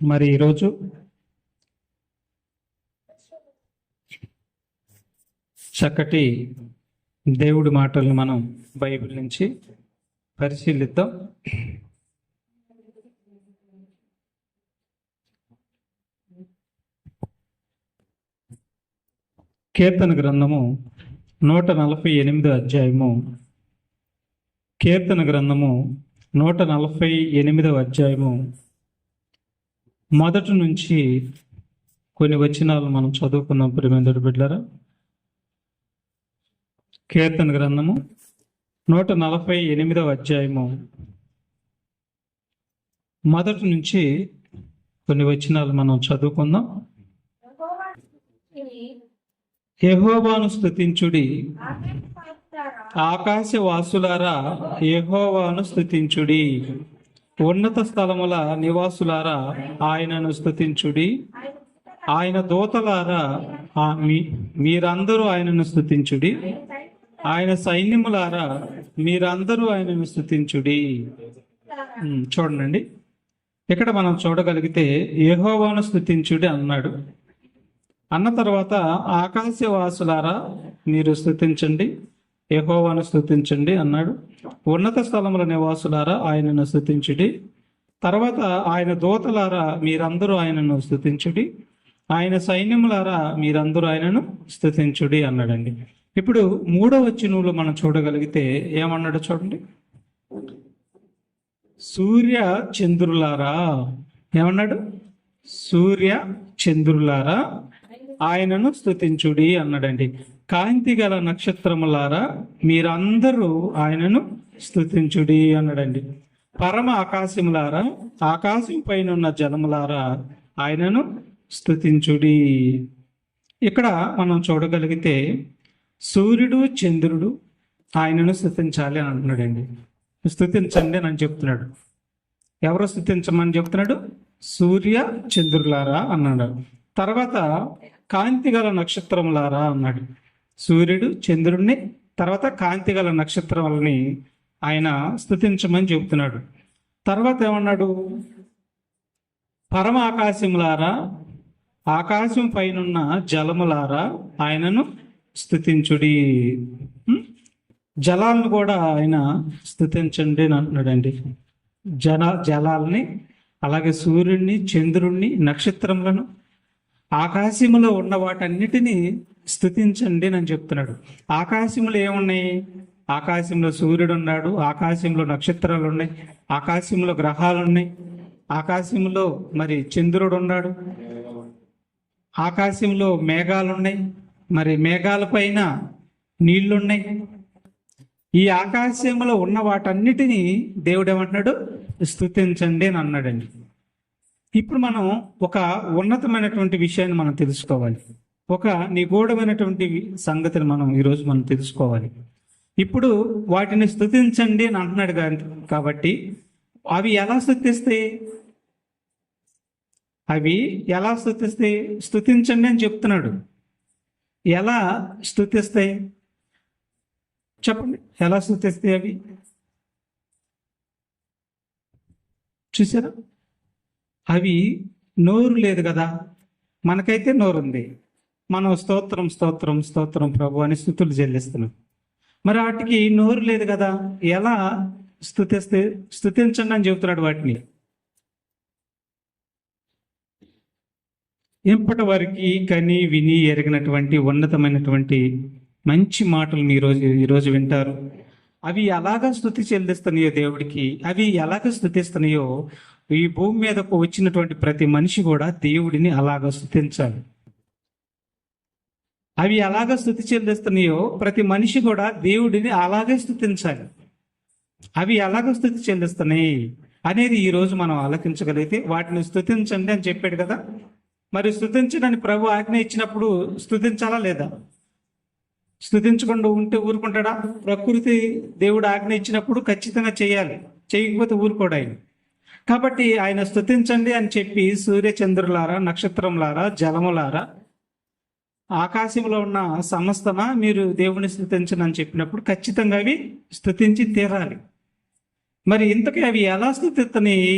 మరి ఈరోజు చక్కటి దేవుడి మాటలను మనం బైబిల్ నుంచి పరిశీలిద్దాం. కీర్తన గ్రంథము 148 అధ్యాయము. కీర్తన గ్రంథము 148 అధ్యాయము మొదటి నుంచి కొన్ని వచనాలు మనం చదువుకుందాం. ప్రియమైన బిడ్డలారా, కీర్తన గ్రంథము 148 అధ్యాయము మొదటి నుంచి కొన్ని వచనాలు మనం చదువుకుందాం. యెహోవాను స్తుతించుడి, ఆకాశవాసులారా యెహోవాను స్తుతించుడి, ఉన్నత స్థలముల నివాసులారా ఆయనను స్తుతించుడి, ఆయన దూతలారా మీరందరూ ఆయనను స్తుతించుడి, ఆయన సైన్యములారా మీరందరూ ఆయనను స్తుతించుడి. చూడండి, ఇక్కడ మనం చూడగలిగితే యెహోవాను స్తుతించుడి అన్నాడు. అన్న తర్వాత ఆకాశవాసులారా మీరు స్తుతించండి, యెహోవాను స్తుతించండి అన్నాడు. ఉన్నత స్థలముల నివాసులారా ఆయనను స్తుతించుడి, తర్వాత ఆయన దూతలారా మీరందరూ ఆయనను స్తుతించుడి, ఆయన సైన్యములారా మీరందరూ ఆయనను స్తుతించుడి అన్నాడండి. ఇప్పుడు 3వ వచనంలో మనం చూడగలిగితే ఏమన్నాడు చూడండి. సూర్య చంద్రులారా, ఏమన్నాడు? సూర్య చంద్రులారా ఆయనను స్తుతించుడి అన్నాడండి. కాంతి గల నక్షత్రములారా మీరందరూ ఆయనను స్తుతించుడి అన్నాడండి. పరమ ఆకాశములారా, ఆకాశం పైన ఉన్న జలములారా ఆయనను స్తుతించుడి. ఇక్కడ మనం చూడగలిగితే సూర్యుడు చంద్రుడు ఆయనను స్తుతించాలి అని అంటున్నాడండి. స్తుతించండి అని చెప్తున్నాడు. ఎవరు స్తుతించమని చెప్తున్నాడు? సూర్య చంద్రులారా అన్నాడు. తర్వాత కాంతి గల నక్షత్రములారా అన్నాడు. సూర్యుడు చంద్రుడిని, తర్వాత కాంతి గల నక్షత్రాలని ఆయన స్తుతించమని చెబుతున్నాడు. తర్వాత ఏమన్నాడు? పరమ ఆకాశములారా, ఆకాశం పైనున్న జలములారా ఆయనను స్తుతించుడి. జలాలను కూడా ఆయన స్తుతించండి అని అంటున్నాడండి. జలాల్ని, అలాగే సూర్యుడిని, చంద్రుణ్ణి, నక్షత్రములను, ఆకాశములో ఉన్న వాటన్నిటినీ స్తుతించండి అని చెప్తున్నాడు. ఆకాశములో ఏమున్నాయి? ఆకాశంలో సూర్యుడు ఉన్నాడు, ఆకాశంలో నక్షత్రాలు ఉన్నాయి, ఆకాశంలో గ్రహాలు ఉన్నాయి, ఆకాశంలో మరి చంద్రుడు ఉన్నాడు, ఆకాశంలో మేఘాలు ఉన్నాయి, మరి మేఘాల పైన నీళ్లున్నాయి. ఈ ఆకాశంలో ఉన్న వాటన్నిటినీ దేవుడు ఏమంటున్నాడు? స్తుతించండి అని అన్నాడండి. ఇప్పుడు మనం ఒక ఉన్నతమైనటువంటి విషయాన్ని మనం తెలుసుకోవాలి. ఒక నిగూఢమైనటువంటి సంగతిని ఈరోజు మనం తెలుసుకోవాలి. ఇప్పుడు వాటిని స్తుతించండి అని అంటున్నాడు కాబట్టి అవి ఎలా స్తుతిస్తాయి? అవి ఎలా స్తుతిస్తాయి? స్తుతించండి అని చెప్తున్నాడు. ఎలా స్తుతిస్తాయి చెప్పండి? ఎలా స్తుతిస్తాయి అవి? చూసారా? అవి నోరు లేదు కదా, మనకైతే నోరు ఉంది. మనం స్తోత్రం స్తోత్రం స్తోత్రం ప్రభు అని స్తుతులు చెల్లిస్తున్నాం. మరి వాటికి నోరు లేదు కదా, ఎలా స్తుతించండి అని చెబుతున్నాడు వాటిని. ఇప్పటి వరకు కని విని ఎరిగినటువంటి ఉన్నతమైనటువంటి మంచి మాటలు ఈరోజు వింటారు. అవి ఎలాగ స్తుతి చెల్లిస్తున్నాయో దేవుడికి, అవి ఎలాగ స్తుతిస్తున్నాయో ఈ భూమి మీదకు వచ్చినటువంటి ప్రతి మనిషి కూడా దేవుడిని అలాగ స్తుతించాలి. అవి ఎలాగ స్తుతి చెల్లిస్తున్నాయో ప్రతి మనిషి కూడా దేవుడిని అలాగే స్తుతించాలి. అవి ఎలాగ స్తుతి చెల్లిస్తున్నాయి అనేది ఈరోజు మనం ఆలోచించగలిగితే, వాటిని స్తుతించండి అని చెప్పాడు కదా. మరి స్తుతించడానికి ప్రభు ఆజ్ఞ ఇచ్చినప్పుడు స్తుతించాలా లేదా? స్తుతించకుండా ఉంటే ఊరుకుంటాడా? ప్రకృతి దేవుడు ఆజ్ఞ ఇచ్చినప్పుడు ఖచ్చితంగా చేయాలి, చేయకపోతే ఊరుకోడు ఆయన. కాబట్టి ఆయన స్తుతించండి అని చెప్పి సూర్య చంద్రులారా, నక్షత్రములారా, జలములారా, ఆకాశంలో ఉన్న సమస్తమా మీరు దేవుని స్తుతించండి అని చెప్పినప్పుడు ఖచ్చితంగా అవి స్తుతించి తీరాలి. మరి ఇంతకీ అవి ఎలా స్తుతిస్తున్నాయి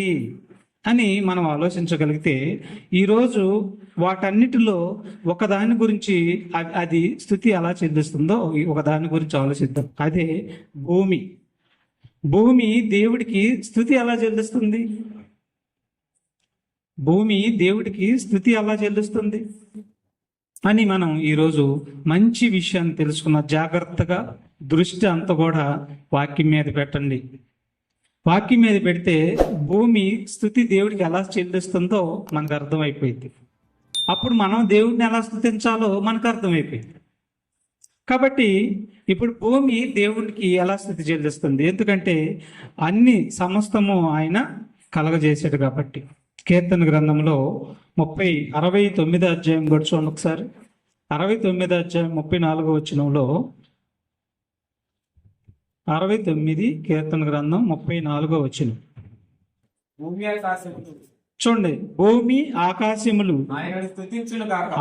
అని మనం ఆలోచించగలిగితే ఈరోజు వాటన్నిటిలో ఒకదాని గురించి అది స్తుతి ఎలా చెల్లిస్తుందో ఒకదాని గురించి ఆలోచిద్దాం. అదే భూమి. భూమి దేవుడికి స్తుతి ఎలా చెల్లిస్తుంది? భూమి దేవుడికి స్తుతి ఎలా చెల్లిస్తుంది అని మనం ఈరోజు మంచి విషయాన్ని తెలుసుకున్న జాగ్రత్తగా దృష్టి అంతా కూడా వాక్యం మీద పెట్టండి. వాక్యం మీద పెడితే భూమి స్తుతి దేవుడికి ఎలా చెల్లిస్తుందో మనకు అర్థమైపోయింది. అప్పుడు మనం దేవుడిని ఎలా స్తుతించాలో మనకు అర్థమైపోయింది. కాబట్టి ఇప్పుడు భూమి దేవుడికి ఎలా స్థుతి చెల్లిస్తుంది? ఎందుకంటే అన్ని సమస్తము ఆయన కలగజేశాడు కాబట్టి. కీర్తన గ్రంథంలో 69 అధ్యాయం కూడా చూడండి ఒకసారి. 69 అధ్యాయం 34 వచనంలో 69 కీర్తన గ్రంథం 34 వచనం చూడండి. భూమి ఆకాశములు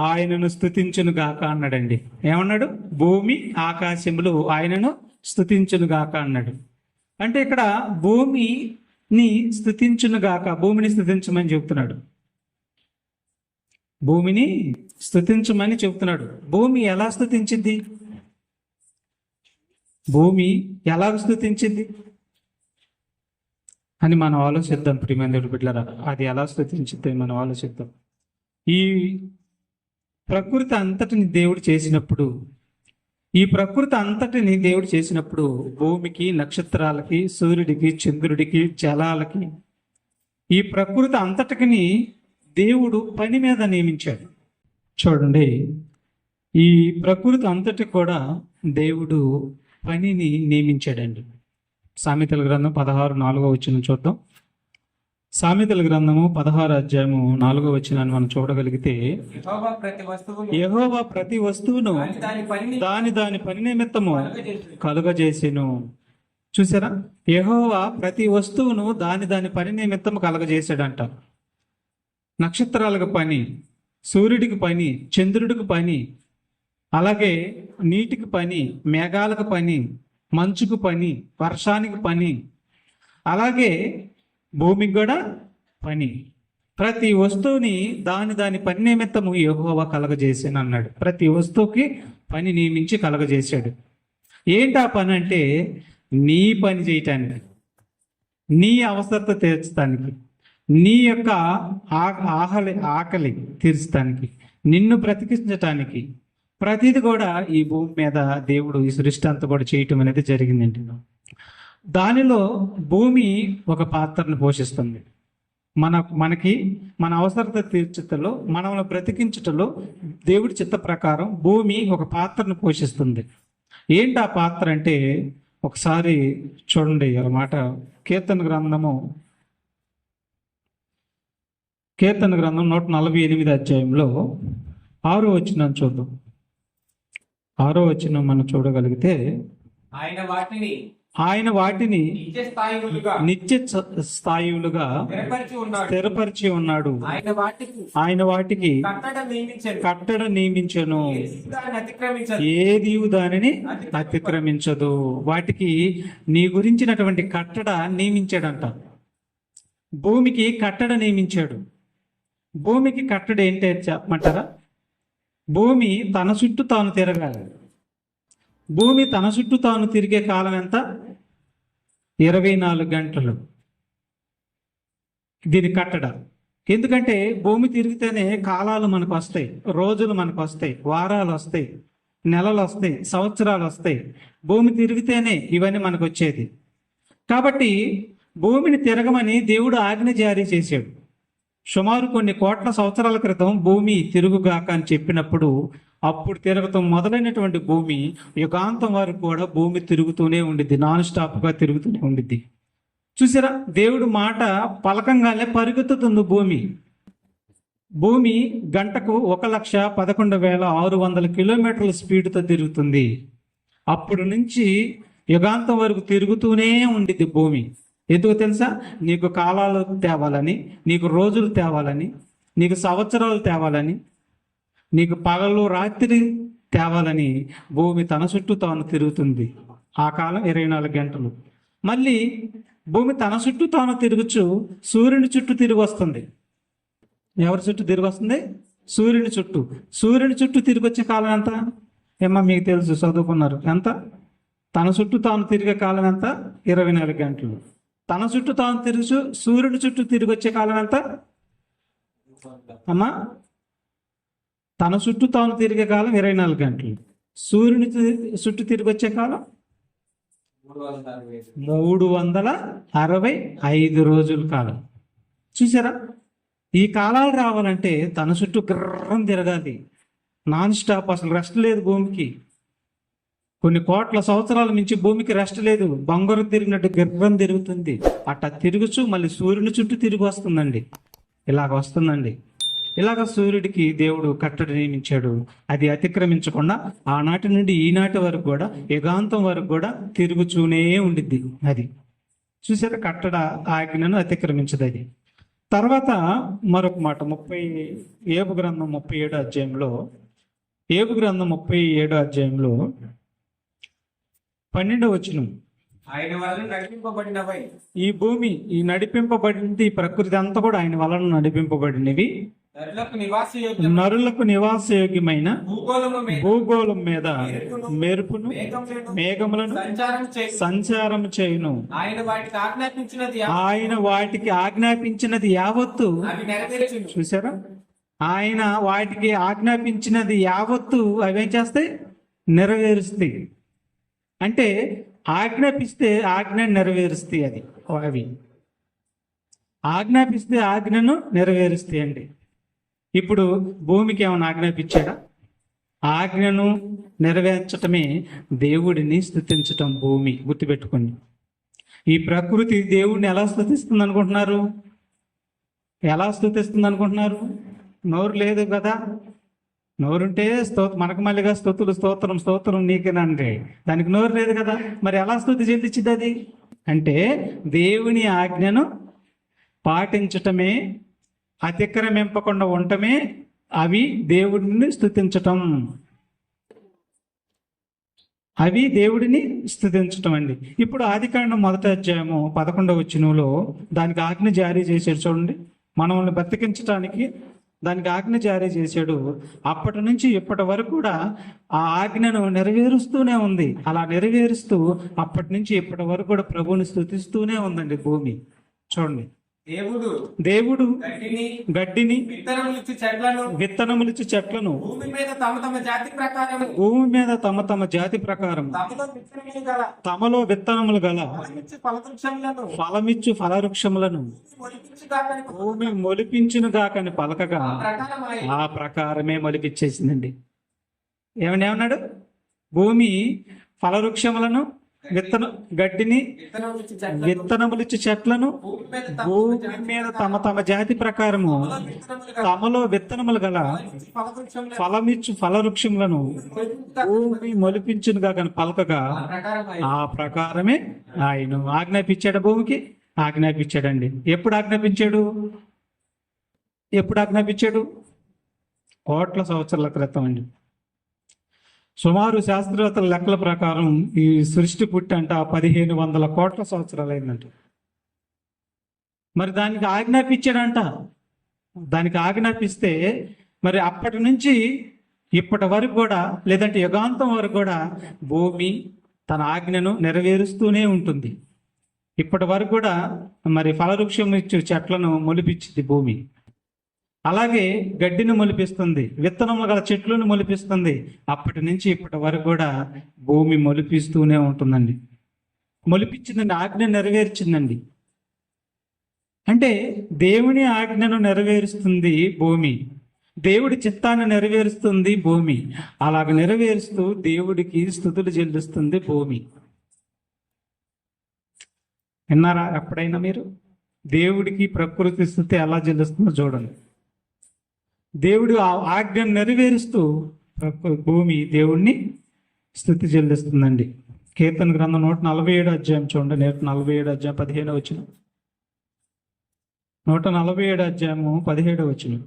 ఆయనను స్తుతించును గాక అన్నాడండి. ఏమన్నాడు? భూమి ఆకాశములు ఆయనను స్తుతించును గాక అన్నాడు. అంటే ఇక్కడ భూమిని స్తుతించును గాక, భూమిని స్తుతించమని చెబుతున్నాడు. భూమిని స్తుతించమని చెబుతున్నాడు. భూమి ఎలా స్తుతించింది? భూమి ఎలా స్తుతించింది అని మనం ఆలోచిద్దాం. ప్రియమైన బిడ్డలారా, అది ఎలా స్తుతించింది మనం ఆలోచిద్దాం. ఈ ప్రకృతి అంతటిని దేవుడు చేసినప్పుడు, భూమికి, నక్షత్రాలకి, సూర్యుడికి, చంద్రుడికి, జలాలకి, ఈ ప్రకృతి అంతటికి దేవుడు పని మీద నియమించాడు. చూడండి, ఈ ప్రకృతి అంతటి కూడా దేవుడు పనిని నియమించాడండి. సామెతల గ్రంథం 16:4 వచనం చూద్దాం. సామెతల గ్రంథము 16 అధ్యాయము 4 వచనాన్ని మనం చూడగలిగితే, యెహోవా ప్రతి వస్తువును దాని పని నిమిత్తము కలుగజేసెను. చూసారా? యెహోవా ప్రతి వస్తువును దాని పని నిమిత్తము కలగజేశాడంట. నక్షత్రాలకు పని, సూర్యుడికి పని, చంద్రుడికి పని, అలాగే నీటికి పని, మేఘాలకు పని, మంచుకు పని, వర్షానికి పని, అలాగే భూమికి కూడా పని. ప్రతి వస్తువుని దాని పని నిమిత్తము యెహోవా కలగజేసాను అన్నాడు. ప్రతి వస్తువుకి పని నియమించి కలగజేశాడు. ఏంటి ఆ పని అంటే, నీ పని చేయటానికి, నీ అవసరత తీర్చడానికి, నీ యొక్క ఆకలి తీర్చడానికి, నిన్ను బ్రతికించటానికి, ప్రతిది కూడా ఈ భూమి మీద దేవుడు ఈ సృష్టి అంతా కూడా చేయటం అనేది జరిగిందండి. దానిలో భూమి ఒక పాత్రను పోషిస్తుంది. మనకి మన అవసరత తీర్చుటలో, మనల్ని బ్రతికించుటలో దేవుడి చిత్త ప్రకారం భూమి ఒక పాత్రను పోషిస్తుంది. ఏంటి ఆ పాత్ర అంటే, ఒకసారి చూడండి ఆ మాట. కీర్తన గ్రంథం 148 అధ్యాయంలో 6వ వచనం చూద్దాం. 6వ వచనం మనం చూడగలిగితే, ఆయన వాటిని నిత్య స్థాయిలుగా స్థిరపరిచి ఉన్నాడు. ఆయన వాటికి కట్టడ నియమించను, ఏది దానిని అతిక్రమించదు. వాటికి నీ గురించినటువంటి కట్టడ నియమించాడంట. భూమికి కట్టడ నియమించాడు. భూమికి కట్టడ ఏంటి చెప్పమంటారా? భూమి తన చుట్టూ తాను తిరగాలి. భూమి తన చుట్టూ తాను తిరిగే కాలం ఎంత? 24 గంటలు. దీని కట్టడ. ఎందుకంటే భూమి తిరిగితేనే కాలాలు మనకు వస్తాయి, రోజులు మనకు వస్తాయి, వారాలు వస్తాయి, నెలలు వస్తాయి, సంవత్సరాలు వస్తాయి. భూమి తిరిగితేనే ఇవన్నీ మనకు వచ్చేది. కాబట్టి భూమిని తిరగమని దేవుడు ఆజ్ఞ జారీ చేశాడు. సుమారు కొన్ని కోట్ల సంవత్సరాల క్రితం భూమి తిరుగుగాక అని చెప్పినప్పుడు, అప్పుడు తిరగటం మొదలైనటువంటి భూమి యుగాంతం వరకు కూడా భూమి తిరుగుతూనే ఉండిద్ది, నాన్ స్టాప్గా తిరుగుతూనే ఉండిద్ది. చూసారా? దేవుడు మాట పలకంగానే పరిగెత్తుతుంది భూమి. భూమి గంటకు 1,11,600 కిలోమీటర్ల స్పీడ్తో తిరుగుతుంది. అప్పుడు నుంచి యుగాంతం వరకు తిరుగుతూనే ఉండిద్ది భూమి. ఎందుకు తెలుసా? నీకు కాలాలు తేవాలని, నీకు రోజులు తేవాలని, నీకు సంవత్సరాలు తేవాలని, నీకు పగలు రాత్రి తేవాలని భూమి తన చుట్టూ తాను తిరుగుతుంది. ఆ కాలం 24 గంటలు. మళ్ళీ భూమి తన చుట్టూ తాను తిరుగుచు సూర్యుని చుట్టూ తిరిగి వస్తుంది. ఎవరి చుట్టూ తిరిగి వస్తుంది? సూర్యుని చుట్టూ. సూర్యుని చుట్టూ తిరిగి వచ్చే కాలం ఎంత? ఏమో మీకు తెలుసు, చదువుకున్నారు. ఎంత? తన చుట్టూ తాను తిరిగే కాలం ఎంత? 24 గంటలు. తన చుట్టూ తాను తిరుగుచు సూర్యుని చుట్టూ తిరిగి వచ్చే కాలం ఎంత అమ్మా? తన చుట్టూ తాను తిరిగే కాలం 24 గంటలు. సూర్యుని చుట్టూ తిరిగి వచ్చే కాలం 365 రోజుల కాలం. చూసారా? ఈ కాలాలు రావాలంటే తన చుట్టూ గ్రహం తిరగాలి, నాన్ స్టాప్. అసలు రెస్ట్ లేదు భూమికి. కొన్ని కోట్ల సంవత్సరాల నుంచి భూమికి రెస్ట్ లేదు. బంగారం తిరిగినట్టు గిర్రం తిరుగుతుంది. అట్లా తిరుగుచు మళ్ళీ సూర్యుని చుట్టూ తిరిగి వస్తుందండి. ఇలాగ వస్తుందండి. ఇలాగ సూర్యుడికి దేవుడు కట్టడి నియమించాడు. అది అతిక్రమించకుండా ఆనాటి నుండి ఈనాటి వరకు కూడా, యుగాంతం వరకు కూడా తిరుగుచూనే ఉండిద్ది. అది చూసారా? కట్టడ ఆజ్ఞను అతిక్రమించదు అది. తర్వాత మరొక మాట, ఏబు గ్రంథం 37 అధ్యాయంలో, ఏబు గ్రంథం 37 అధ్యాయంలో 12వ వచనం, ఆయన వలన నడిపింపబడినవై, ఈ భూమి ఈ నడిపింపబడింది, ఈ ప్రకృతి అంతా కూడా ఆయన వలన నడిపింపబడినవి, నరులకు నివాసయోగ్యమైన భూగోళం మీద మెరుపును మేఘములను సంచారం చేయును. ఆయన వాటికి ఆజ్ఞాపించినది యావత్తు. చూసారా? ఆయన వాటికి ఆజ్ఞాపించినది యావత్తు అవేం చేస్తాయి? నెరవేరుస్తాయి. అంటే ఆజ్ఞాపిస్తే ఆజ్ఞ నెరవేరుస్తాయి. అవి ఆజ్ఞాపిస్తే ఆజ్ఞను నెరవేరుస్తాయి అండి. ఇప్పుడు భూమికి ఏమైనా ఆజ్ఞాపించాడా? ఆజ్ఞను నెరవేర్చటమే దేవుడిని స్తుతించటం. భూమి గుర్తుపెట్టుకోండి. ఈ ప్రకృతి దేవుడిని ఎలా స్తుతిస్తుంది అనుకుంటున్నారు? ఎలా స్తుతిస్తుంది అనుకుంటున్నారు? నోరు లేదు కదా. నోరుంటే మనకు మళ్ళీగా స్తోత్రం స్తోత్రం నీకేనండి. దానికి నోరు లేదు కదా. మరి ఎలా స్తుతి చెల్లించింది అది? అంటే దేవుని ఆజ్ఞను పాటించటమే, అతిక్రమింపకుండా ఉండటమే అవి దేవుడిని స్తుతించటం. అవి దేవుడిని స్తుతించటం అండి. ఇప్పుడు ఆదికాండం 1వ అధ్యాయము 11వ వచనంలో దానికి ఆజ్ఞ జారీ చేశాడు. చూడండి, మనల్ని బతికించటానికి దానికి ఆజ్ఞ జారీ చేశాడు. అప్పటి నుంచి ఇప్పటి వరకు కూడా ఆ ఆజ్ఞను నెరవేరుస్తూనే ఉంది. అలా నెరవేరుస్తూ అప్పటి నుంచి ఇప్పటి వరకు కూడా ప్రభువుని స్తుతిస్తూనే ఉందండి భూమి. చూడండి, దేవుడు గడ్డిని విత్తనములిచ్చు చెట్లను భూమి మీద తమ తమ జాతి ప్రకారం తమలో విత్తనములు గల ఫలమిచ్చు ఫలవృక్షములను భూమి మొలిపించును గాకని పలకగా ఆ ప్రకారమే మొలిపించేసిందండి. ఏమన్నాడు? భూమి ఫలవృక్షములను గడ్డిని విత్తనములిచ్చు చెట్లను భూమి మీద తమ తమ జాతి ప్రకారము తమలో విత్తనములు గల ఫలమిచ్చు ఫలవృక్షములను భూమి మొలిపించునుగా కానీ పలకగా ఆ ప్రకారమే ఆయన ఆజ్ఞాపించాడు. భూమికి ఆజ్ఞాపించాడండి. ఎప్పుడు ఆజ్ఞాపించాడు? కోట్ల సంవత్సరాల క్రితం అండి. సుమారు శాస్త్రవేత్తల లెక్కల ప్రకారం ఈ సృష్టి పుట్టంట 1500 కోట్ల సంవత్సరాలు అయిందంట. మరి దానికి ఆజ్ఞాపించాడంట. దానికి ఆజ్ఞాపిస్తే మరి అప్పటి నుంచి ఇప్పటి వరకు కూడా, లేదంటే యుగాంతం వరకు కూడా భూమి తన ఆజ్ఞను నెరవేరుస్తూనే ఉంటుంది. ఇప్పటి వరకు కూడా మరి ఫలవృక్షం ఇచ్చు చెట్లను మొలిపించింది భూమి. అలాగే గడ్డిని మొలిపిస్తుంది, విత్తనములు గల చెట్లను మొలిపిస్తుంది. అప్పటి నుంచి ఇప్పటి వరకు కూడా భూమి మొలిపిస్తూనే ఉంటుందండి. మొలిపించిందండి, ఆజ్ఞ నెరవేర్చిందండి. అంటే దేవుని ఆజ్ఞను నెరవేరుస్తుంది భూమి, దేవుడి చిత్తాన్ని నెరవేరుస్తుంది భూమి. అలాగ నెరవేరుస్తూ దేవుడికి స్తుతులు చెల్లిస్తుంది భూమి. విన్నారా ఎప్పుడైనా మీరు? దేవుడికి ప్రకృతి స్తుతి ఎలా చెల్లిస్తుందో చూడండి. దేవుడు ఆ ఆజ్ఞను నెరవేరుస్తూ భూమి దేవుణ్ణి స్తుతి చెల్లిస్తుందండి. కీర్తన గ్రంథం 147 అధ్యాయం చూడండి. 147 అధ్యాయం 15వ వచనం. 147 అధ్యాయము 17వ వచనం.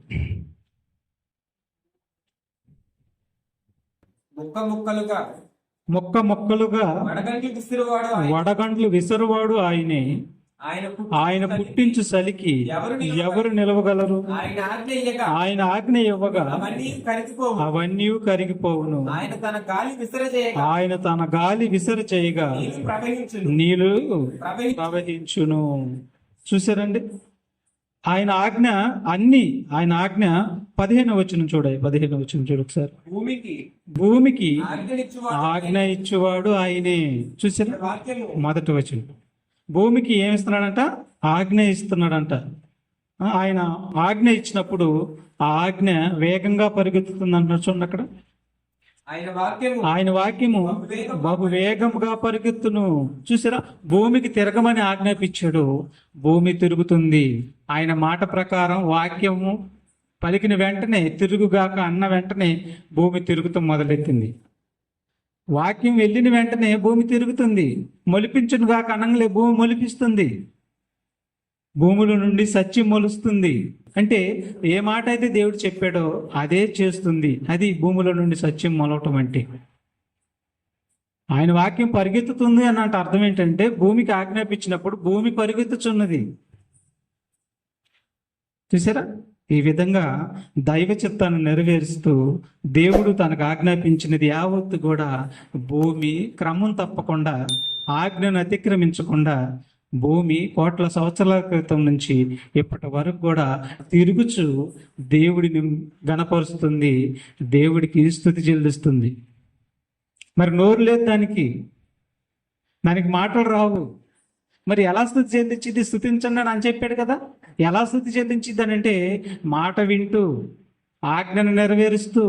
ముక్క ముక్కలుగా వడగండ్లు విసురువాడు ఆయనే, ఆయన పుట్టించు చలికి ఎవరు నిలవగలరు? ఆయన ఆజ్ఞ ఇయ్యగా ఆయన ఆజ్ఞ ఇవ్వగా అవన్నీ కరిగిపోవు. అవన్నీ కరిగిపోవును. ఆయన తన గాలి విసరజేయగా ఆయన తన గాలి విసరు చేయగా నీళ్లు ప్రవహించును. నీళ్ళు ప్రవహించు. ప్రవహించును. చూసారండి, ఆయన ఆజ్ఞ ఆయన ఆజ్ఞ 15వ వచనం చూడాలి. 15వ వచనం చూడు ఒకసారి. భూమికి ఆజ్ఞనిచ్చువాడు ఆజ్ఞ ఇచ్చేవాడు ఆయనే. చూసారా, వాక్యము మొదటి వచనం. భూమికి ఏమి ఇస్తున్నాడంట? ఆజ్ఞ ఇస్తున్నాడంట. ఆయన ఆజ్ఞ ఇచ్చినప్పుడు ఆ ఆజ్ఞ వేగంగా పరిగెత్తుతుంది అంటున్నారు. చూడండి అక్కడ, ఆయన వాక్యము బహు వేగముగా పరిగెత్తును. చూసారా, భూమికి తిరగమని ఆజ్ఞాపించాడు, భూమి తిరుగుతుంది. ఆయన మాట ప్రకారం వాక్యము పలికిన వెంటనే, తిరుగుగాక అన్న వెంటనే భూమి తిరుగుతూ మొదలెత్తింది. వాక్యం వెళ్ళిన వెంటనే భూమి తిరుగుతుంది. మొలిపించును గాక అనంగలే భూమి మొలిపిస్తుంది. భూముల నుండి సత్యం మొలుస్తుంది. అంటే ఏ మాట అయితే దేవుడు చెప్పాడో అదే చేస్తుంది. అది భూముల నుండి సత్యం మొలవటం అంటే. ఆయన వాక్యం పరిగెత్తుతుంది అన్నట్టు అర్థం ఏంటంటే, భూమికి ఆజ్ఞాపించినప్పుడు భూమి పరిగెత్తుచున్నది. చూసారా, ఈ విధంగా దైవ చిత్తాన్ని నెరవేరుస్తూ దేవుడు తనకు ఆజ్ఞాపించినది యావత్తు కూడా భూమి క్రమం తప్పకుండా, ఆజ్ఞను అతిక్రమించకుండా భూమి కోట్ల సంవత్సరాల క్రితం నుంచి ఇప్పటి వరకు కూడా తిరుగుచు దేవుడిని గణపరుస్తుంది, దేవుడికి స్తుతి చెల్లిస్తుంది. మరి నోరు లేదు దానికి మాటలు రావు. మరి ఎలా స్తుతి చెల్లించింది? స్తుతించండి అని చెప్పాడు కదా. ఎలా స్తుతి చెల్లించింది అని అంటే, మాట వింటూ ఆజ్ఞను నెరవేరుస్తూ,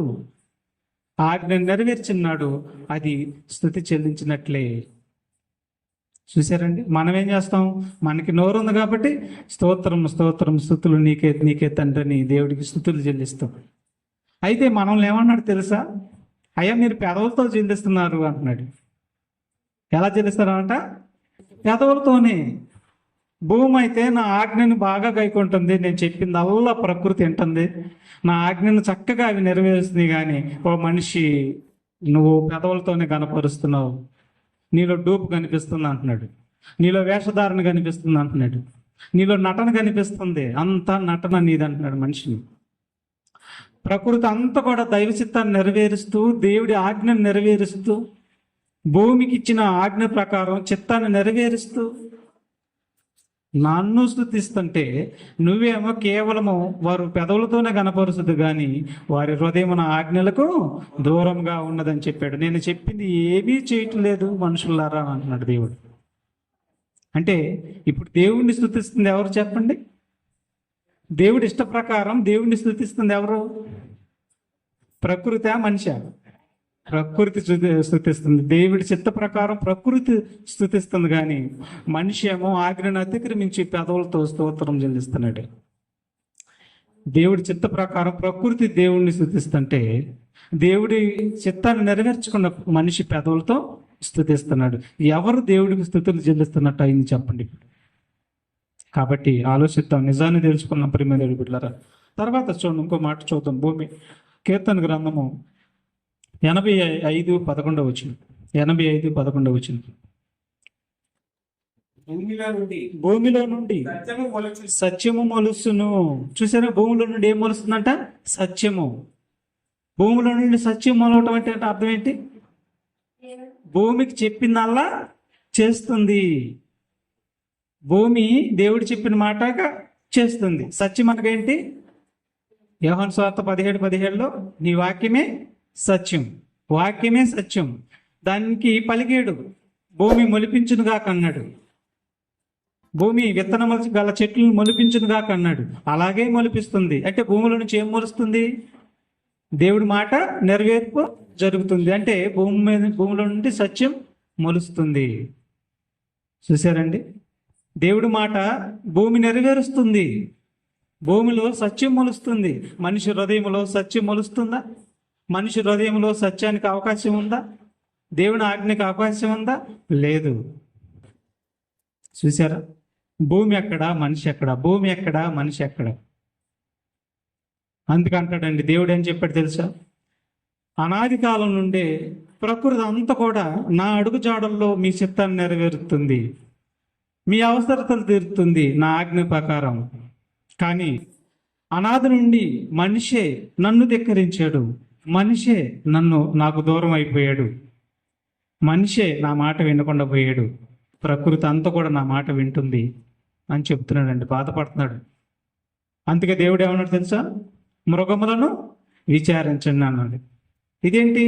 ఆజ్ఞను నెరవేర్చినాడు, అది స్తుతి చెల్లించినట్లే. చూసారండి, మనం ఏం చేస్తాం? మనకి నోరు ఉంది కాబట్టి స్తోత్రం స్తోత్రం స్తుతులు నీకే తండ్రిని దేవుడికి స్తుతులు చెల్లిస్తాం. అయితే మనల్ని ఏమన్నాడు తెలుసా? అయ్యా మీరు పెదవులతో చెల్లిస్తున్నారు అంటున్నాడు. ఎలా చెల్లిస్తారంట? పెదవులతోనే. భూమి అయితే నా ఆజ్ఞని బాగా గైకుంటుంది, నేను చెప్పింది అల్లా ప్రకృతి వింటుంది, నా ఆజ్ఞను చక్కగా అవి నెరవేరుస్తుంది. కానీ ఓ మనిషి, నువ్వు పెదవులతోనే కనపరుస్తున్నావు, నీలో డూపు కనిపిస్తుంది అంటున్నాడు, నీలో వేషధారణ కనిపిస్తుంది అంటున్నాడు, నీలో నటన కనిపిస్తుంది, అంతా నటన నీది అంటున్నాడు మనిషిని. ప్రకృతి అంతా కూడా దైవ చిత్తాన్ని నెరవేరుస్తూ, దేవుడి ఆజ్ఞను నెరవేరుస్తూ, భూమికి ఇచ్చిన ఆజ్ఞ ప్రకారం చిత్తాన్ని నెరవేరుస్తూ నన్ను స్తుతిస్తుంటే, నువ్వేమో కేవలము వారు పెదవులతోనే కనపరుస్తుంది కానీ వారి హృదయం నా ఆజ్ఞలకు దూరంగా ఉన్నదని చెప్పాడు. నేను చెప్పింది ఏమీ చేయట్లేదు మనుషులారా అంటున్నాడు దేవుడు. అంటే ఇప్పుడు దేవుణ్ణి స్తుతిస్తుంది ఎవరు చెప్పండి? దేవుడి ఇష్ట ప్రకారం దేవుణ్ణి స్తుతిస్తుంది ఎవరు? ప్రకృతి, మనిషి? ప్రకృతి స్తుతిస్తుంది. దేవుడి చిత్త ప్రకారం ప్రకృతి స్తుతిస్తుంది కానీ మనిషి ఏమో ఆజ్ఞను అతిక్రమించి పెదవులతో స్తోత్రం చెల్లిస్తున్నాడు. దేవుడి చిత్త ప్రకారం ప్రకృతి దేవుణ్ణి స్తుతిస్తుంటే, దేవుడి చిత్తాన్ని నెరవేర్చుకున్న మనిషి పెదవులతో స్తుతిస్తున్నాడు. ఎవరు దేవుడికి స్తుతులు చెల్లిస్తున్నట్టు అయింది చెప్పండి. కాబట్టి ఆలోచిద్దాం, నిజాన్ని తెలుసుకున్న ప్రియమైన బిడ్డలారా. తర్వాత చూడండి, ఇంకో మాట చూద్దాం. భూమి కీర్తన గ్రంథము 85:11 వచ్చింది. 85:11 భూమిలో నుండి సత్యము మొలుసును. చూసారా, భూమిలో నుండి ఏం మొలుస్తుందంట? సత్యము. భూమిలో నుండి సత్యం మొలవటం అంటే అర్థం ఏంటి? భూమికి చెప్పిందల్లా చేస్తుంది. భూమి దేవుడు చెప్పిన మాటగా చేస్తుంది. సత్యం అనగేంటి? యోహాను సువార్త 17:17 నీ వాక్యమే సత్యం, వాక్యమే సత్యం. దానికి పలికేడు, భూమి మొలిపించునుగా కన్నాడు, భూమి విత్తనము గల చెట్లను మొలిపించునుగా కన్నాడు. అలాగే మొలిపిస్తుంది. అంటే భూమిలో నుంచి ఏం మొలుస్తుంది? దేవుడి మాట నెరవేర్పు జరుగుతుంది. అంటే భూమిలో నుండి సత్యం మొలుస్తుంది. చూసారండి, దేవుడి మాట భూమి నెరవేరుస్తుంది. భూమిలో సత్యం మొలుస్తుంది. మనిషి హృదయంలో సత్యం మొలుస్తుందా? మనిషి హృదయంలో సత్యానికి అవకాశం ఉందా? దేవుని ఆజ్ఞకి అవకాశం ఉందా? లేదు. చూసారా, భూమి ఎక్కడ, మనిషి ఎక్కడ? భూమి ఎక్కడ, మనిషి ఎక్కడ? అందుకంటాడండి దేవుడు ఏం చెప్పాడు తెలుసా? అనాది కాలం నుండే ప్రకృతి అంతా కూడా నా అడుగు జాడల్లో మీ చిత్తాన్ని నెరవేరుతుంది. మీ అవసరతలు తీరుతుంది నా ఆజ్ఞ ప్రకారం. కానీ అనాది నుండి మనిషే నన్ను ధిక్కరించాడు, మనిషే నాకు దూరం అయిపోయాడు, మనిషే నా మాట వినకుండా పోయాడు, ప్రకృతి అంతా కూడా నా మాట వింటుంది అని చెప్తున్నాడండి, బాధపడుతున్నాడు. అందుకే దేవుడు ఏమన్నాడు తెలుసా? మృగములను విచారించండి అన్నాడు. ఇదేంటి?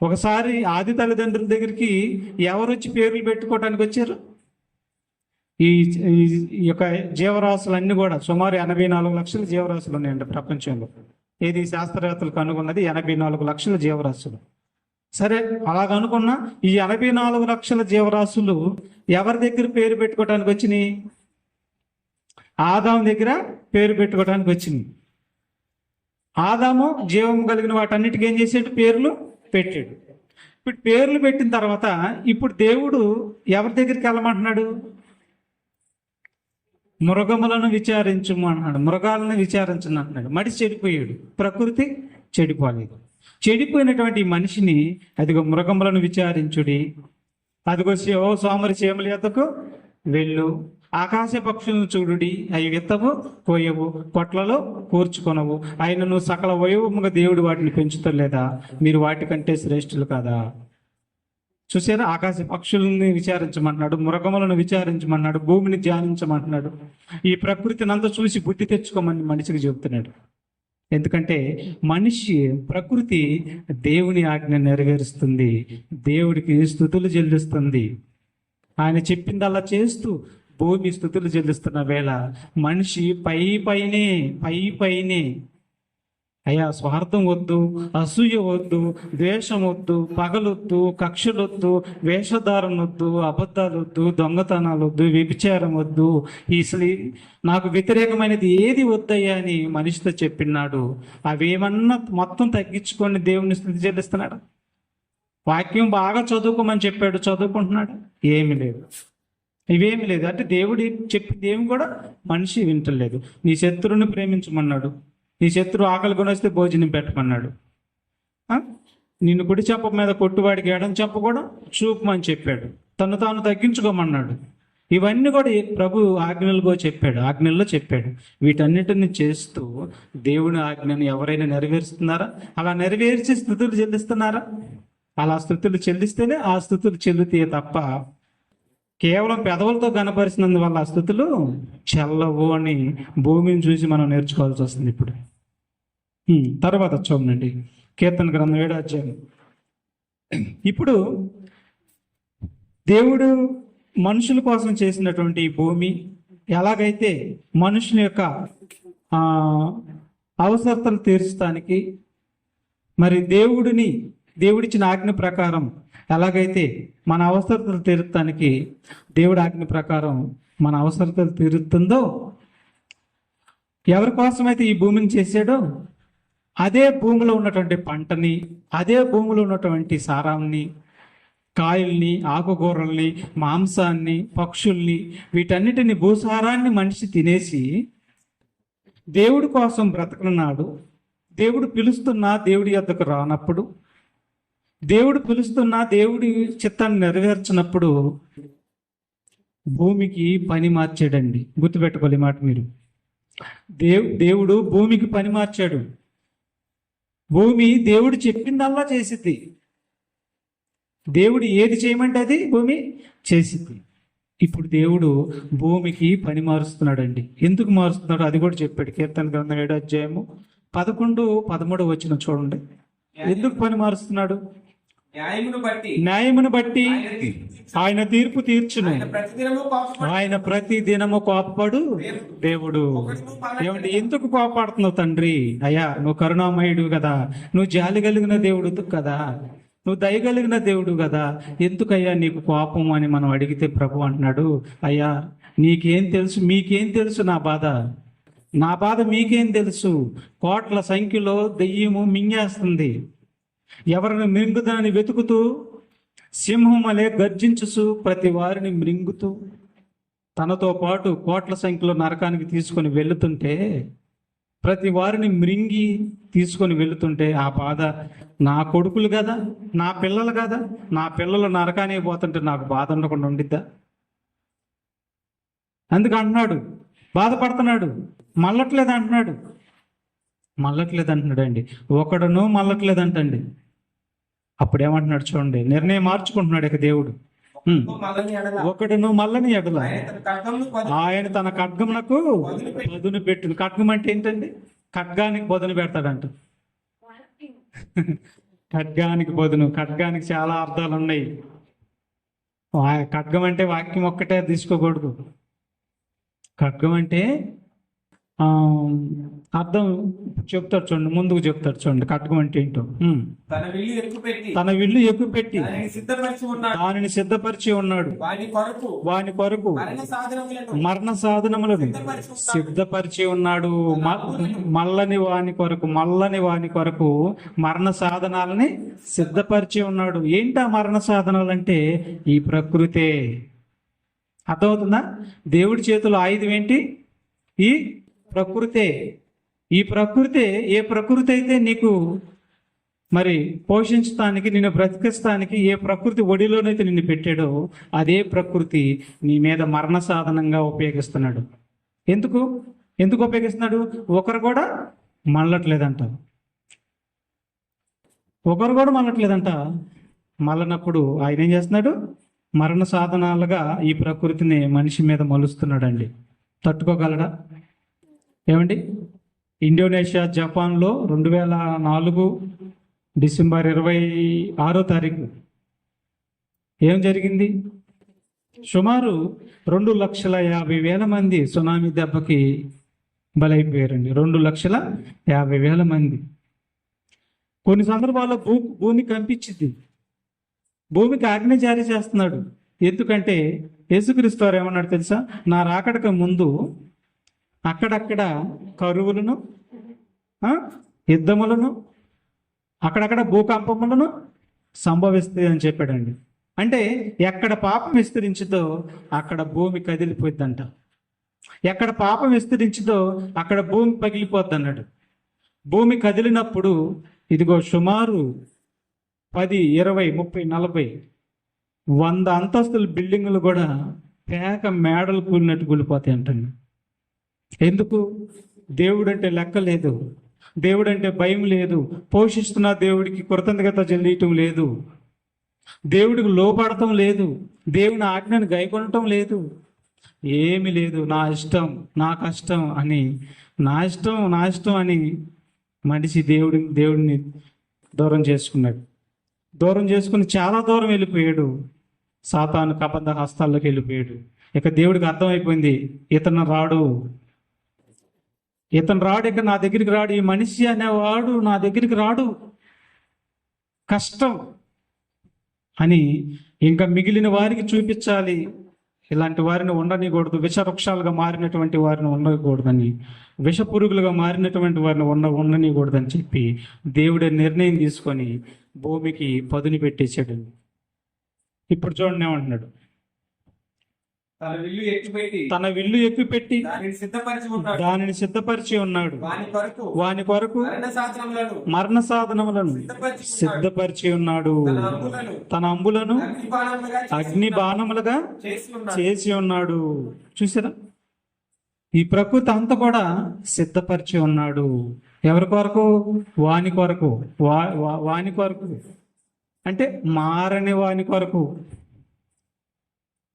ఒకసారి ఆది తల్లిదండ్రుల దగ్గరికి ఎవరు వచ్చి పేర్లు పెట్టుకోవడానికి వచ్చారు? ఈ ఈ యొక్క జీవరాశులన్నీ కూడా సుమారు 84 లక్షల జీవరాశులు ఉన్నాయండి ప్రపంచంలో. ఏది శాస్త్రవేత్తలు కనుగొన్నది 84 లక్షల జీవరాశులు. సరే, అలాగనుకున్నా ఈ 84 లక్షల జీవరాశులు ఎవరి దగ్గర పేరు పెట్టుకోవడానికి వచ్చినాయి? ఆదాము దగ్గర పేరు పెట్టుకోవడానికి వచ్చింది. ఆదాము జీవం కలిగిన వాటన్నిటికీ ఏం చేసాడు? పేర్లు పెట్టాడు. ఇప్పుడు పేర్లు పెట్టిన తర్వాత ఇప్పుడు దేవుడు ఎవరి దగ్గరికి వెళ్ళమంటున్నాడు? మృగములను విచారించము అన్నాడు, మృగాలను విచారించను అంటున్నాడు. మనిషి చెడిపోయాడు, ప్రకృతి చెడిపోలేదు. చెడిపోయినటువంటి ఈ మనిషిని అదిగో మృగములను విచారించుడి, అదిగో సోమరి చీమల యొద్దకు వెళ్ళు, ఆకాశ పక్షులను చూడుడి, అవి విత్తవు కోయవు, కొట్లలో కూర్చుకొనవు, ఆయనను సకల వైభవముగా దేవుడు వాటిని పెంచుతలేదా? మీరు వాటికంటే శ్రేష్ఠులు కాదా? చూసారా? ఆకాశ పక్షుల్ని విచారించమంటున్నాడు, మృగములను విచారించమన్నాడు, భూమిని ధ్యానించమంటున్నాడు. ఈ ప్రకృతిని అంతా చూసి బుద్ధి తెచ్చుకోమని మనిషికి చెబుతున్నాడు. ఎందుకంటే ప్రకృతి దేవుని ఆజ్ఞ నెరవేరుస్తుంది, దేవుడికి స్తుతులు చెల్లిస్తుంది. ఆయన చెప్పిందల్లా చేస్తూ భూమి స్తుతులు చెల్లిస్తున్న వేళ మనిషి పైనే అయ్యా స్వార్థం వద్దు, అసూయ వద్దు, ద్వేషం వద్దు, పగలొద్దు, కక్షలొద్దు, వేషధారణ వద్దు, అబద్ధాలు వద్దు, దొంగతనాలు వద్దు, వ్యభిచారం వద్దు, నాకు వ్యతిరేకమైనది ఏది వద్దయ్యా అని మనిషితో చెప్పినాడు. అవేమన్నా మొత్తం తగ్గించుకొని దేవుని స్తుతి చెల్లిస్తున్నాడు. వాక్యం బాగా చదువుకోమని చెప్పాడు, చదువుకుంటున్నాడు, ఏమీ లేదు, ఇవేమి లేదు. అంటే దేవుడు చెప్పింది ఏమి కూడా మనిషి వింటలేదు. నీ శత్రువుని ప్రేమించమన్నాడు, నీ శత్రువు ఆకలి కొనేస్తే భోజనం పెట్టమన్నాడు. నిన్ను కుడి చెంప మీద కొట్టువాడికి ఎడం చెంప కూడా చూపమని చెప్పాడు. తను తాను తగ్గించుకోమన్నాడు. ఇవన్నీ కూడా ప్రభు ఆజ్ఞల్లో చెప్పాడు. వీటన్నిటిని చేస్తూ దేవుని ఆజ్ఞను ఎవరైనా నెరవేరుస్తున్నారా? అలా నెరవేర్చి స్తుతులు చెల్లిస్తున్నారా? అలా స్తుతులు చెల్లిస్తేనే ఆ స్తుతులు చెల్లుతాయి తప్ప కేవలం పెదవులతో కనపరిచినందువల్ల ఆ స్థుతులు చెల్లవు అని భూమిని చూసి మనం నేర్చుకోవాల్సి వస్తుంది. ఇప్పుడు తర్వాత చూడండి, కీర్తన గ్రంథం 7వ అధ్యాయం. ఇప్పుడు దేవుడు మనుషుల కోసం చేసినటువంటి భూమి ఎలాగైతే మనుషుల యొక్క అవసరతలు తీర్చడానికి, మరి దేవుడిచ్చిన ఆజ్ఞ ప్రకారం ఎలాగైతే మన అవసరతలు తీర్చడానికి దేవుడి ఆజ్ఞ ప్రకారం మన అవసరతలు తీరుతుందో, ఎవరి కోసమైతే ఈ భూమిని చేశాడో అదే భూమిలో ఉన్నటువంటి పంటని, అదే భూమిలో ఉన్నటువంటి సారాన్ని, కాయల్ని, ఆకుకూరల్ని, మాంసాన్ని, పక్షుల్ని, వీటన్నిటిని భూసారాన్ని మనిషి తినేసి దేవుడి కోసం బ్రతకనున్నాడు. దేవుడు పిలుస్తున్నా దేవుడి యొద్దకు రానప్పుడు, దేవుడు పిలుస్తున్నా దేవుడి చిత్తాన్ని నెరవేర్చినప్పుడు భూమికి పని మార్చాడండి. గుర్తుపెట్టుకోవాలి మాట మీరు. దేవుడు భూమికి పని మార్చాడు. భూమి దేవుడు చెప్పిందల్లా చేసిద్ది. దేవుడు ఏది చేయమంటే అది భూమి చేసిద్ది. ఇప్పుడు దేవుడు భూమికి పని మారుస్తున్నాడండి. ఎందుకు మారుస్తున్నాడు అది కూడా చెప్పాడు. కీర్తన గ్రంథం 7వ అధ్యాయము 11, 13 వచనం చూడండి. ఎందుకు పని మారుస్తున్నాడు? న్యాయమును బట్టి ఆయన తీర్పు తీర్చును, ఆయన ప్రతి దినము కోపపడు దేవుడు. ఏమంటే ఎందుకు కోపడుతున్నావు తండ్రి? అయ్యా నువ్వు కరుణామయుడు కదా, నువ్వు జాలి కలిగిన దేవుడు కదా, నువ్వు దయగలిగిన దేవుడు కదా, ఎందుకయ్యా నీకు కోపం అని మనం అడిగితే ప్రభు అంటున్నాడు, అయ్యా నీకేం తెలుసు, మీకేం తెలుసు నా బాధ మీకేం తెలుసు? కోట్ల సంఖ్యలో దెయ్యము మింగేస్తుంది. ఎవరిని మృంగుదని వెతుకుతూ సింహం వలె గర్జించుసు ప్రతి వారిని మృంగుతూ తనతో పాటు కోట్ల సంఖ్యలో నరకానికి తీసుకొని వెళుతుంటే, ప్రతి వారిని మృంగి తీసుకొని వెళుతుంటే ఆ బాధ నా కొడుకులు కదా, నా పిల్లలు కదా, నా పిల్లలు నరకానికి పోతుంటే నాకు బాధ ఉండకుండా ఉండిద్దా? అందుకు అంటున్నాడు, బాధపడుతున్నాడు, మళ్ళట్లేదు అంటున్నాడు. మళ్ళట్లేదు అంటున్నాడు అండి. ఒకడును మళ్ళట్లేదంటండి. అప్పుడేమంటున్నాడు చూడండి, నిర్ణయం మార్చుకుంటున్నాడు ఇక దేవుడు. ఉమ్. మళ్ళీ ఎడల ఒకడును మల్లని ఎడల ఆయన తన ఖడ్గమును పదును ఆయన తన ఖడ్గమునకు పదును పెట్టును. ఖడ్గం అంటే ఏంటండి? ఖడ్గానికి పదును పెడతాడంట. ఖడ్గానికి పదును. ఖడ్గానికి చాలా అర్థాలు ఉన్నాయి. ఖడ్గం అంటే వాక్యం ఒక్కటే తీసుకోకూడదు. ఖడ్గం అంటే ఆ, అర్థం చెప్తాడు చూడండి, ముందుకు చెప్తాడు చూడండి ఖడ్గం అంటే ఏంటో. తన విల్లు ఎక్కుపెట్టి తన విల్లు ఎక్కుపెట్టి దానిని సిద్ధపరిచి ఉన్నాడు. దానిని సిద్ధపరిచి ఉన్నాడు. వాని కొరకు వాని కొరకు మరణ సాధనములను మరణ సాధనములను సిద్ధపరిచి ఉన్నాడు. మల్లని వాని కొరకు, మల్లని వాని కొరకు మరణ సాధనాలని సిద్ధపరిచి ఉన్నాడు. ఏంటి ఆ మరణ సాధనాలు అంటే? ఈ ప్రకృతే. అర్థమవుతుందా? దేవుడి చేతిలో ఆయుధం ఏంటి? ఈ ప్రకృతే. ఈ ప్రకృతే. ఏ ప్రకృతి అయితే నీకు మరి పోషించడానికి, నిన్ను బ్రతికిస్తానికి ఏ ప్రకృతి ఒడిలోనైతే నిన్ను పెట్టాడో అదే ప్రకృతి నీ మీద మరణ సాధనంగా ఉపయోగిస్తున్నాడు. ఎందుకు ఎందుకు ఉపయోగిస్తున్నాడు? ఒకరు కూడా మళ్ళట్లేదంట. ఒకరు కూడా మళ్ళట్లేదంట. మళ్ళనప్పుడు ఆయన ఏం చేస్తున్నాడు? మరణ సాధనాలుగా ఈ ప్రకృతిని మనిషి మీద మలుస్తున్నాడండి. తట్టుకోగలడా? ఏమండి? ఇండోనేషియా, జపాన్లో 2004 డిసెంబర్ 26 ఏం జరిగింది? సుమారు 2,50,000 మంది సునామీ దెబ్బకి బలైపోయారండి. 2,50,000 మంది. కొన్ని సందర్భాల్లో భూమి కంపించింది. భూమికి ఆజ్ఞ జారీ చేస్తున్నాడు. ఎందుకంటే యేసుక్రీస్తు వారు ఏమన్నాడు తెలుసా? నా రాకడకు ముందు అక్కడక్కడ కరువులను, యుద్ధములను, అక్కడక్కడ భూకంపములను సంభవిస్తాయి అని చెప్పాడండి. అంటే ఎక్కడ పాపం విస్తరించిందో అక్కడ భూమి కదిలిపోద్దంట. ఎక్కడ పాపం విస్తరించిందో అక్కడ భూమి పగిలిపోద్ది అన్నాడు. భూమి కదిలినప్పుడు ఇదిగో సుమారు 10, 20, 30, 40, 100 అంతస్తుల బిల్డింగులు కూడా పేక మేడలు కూలినట్టు కూలిపోతాయి అంటండి. ఎందుకు? దేవుడు అంటే లెక్క లేదు, దేవుడు అంటే భయం లేదు, పోషిస్తున్న దేవుడికి కృతజ్ఞత చెల్లియటం లేదు, దేవుడికి లోపడటం లేదు, దేవుని ఆజ్ఞను గైకొనటం లేదు, ఏమి లేదు. నా ఇష్టం, నా కష్టం అని, నా ఇష్టం అని మనిషి దేవుడిని దూరం చేసుకున్నాడు. దూరం చేసుకుని చాలా దూరం వెళ్ళిపోయాడు. సాతాను కబంధ హస్తాల్లోకి వెళ్ళిపోయాడు. ఇక దేవుడికి అర్థమైపోయింది, ఇతను రాడు, ఇక నా దగ్గరికి రాడు, ఈ మనిషి అనేవాడు నా దగ్గరికి రాడు, కష్టం అని ఇంకా మిగిలిన వారికి చూపించాలి. ఇలాంటి వారిని ఉండనికూడదు, విషవృక్షాలుగా మారినటువంటి వారిని ఉండకూడదని, విషపురుగులుగా మారినటువంటి వారిని ఉండనికూడదని చెప్పి దేవుడే నిర్ణయం తీసుకొని భూమికి పదుని పెట్టేశాడు. ఇప్పుడు చూడండి ఏమంటున్నాడు? తన విల్లు ఎక్కుపెట్టి దానిని సిద్ధపరిచి ఉన్నాడు. వాని కొరకు మరణ సాధనములను సిద్ధపరిచి ఉన్నాడు. తన అంబులను అగ్ని బాణములుగా చేసి ఉన్నాడు. చూసారా? ఈ ప్రకృతి అంతా కూడా సిద్ధపరిచి ఉన్నాడు. ఎవరి కొరకు? వాని కొరకు. వాని కొరకు అంటే మారని వాని కొరకు.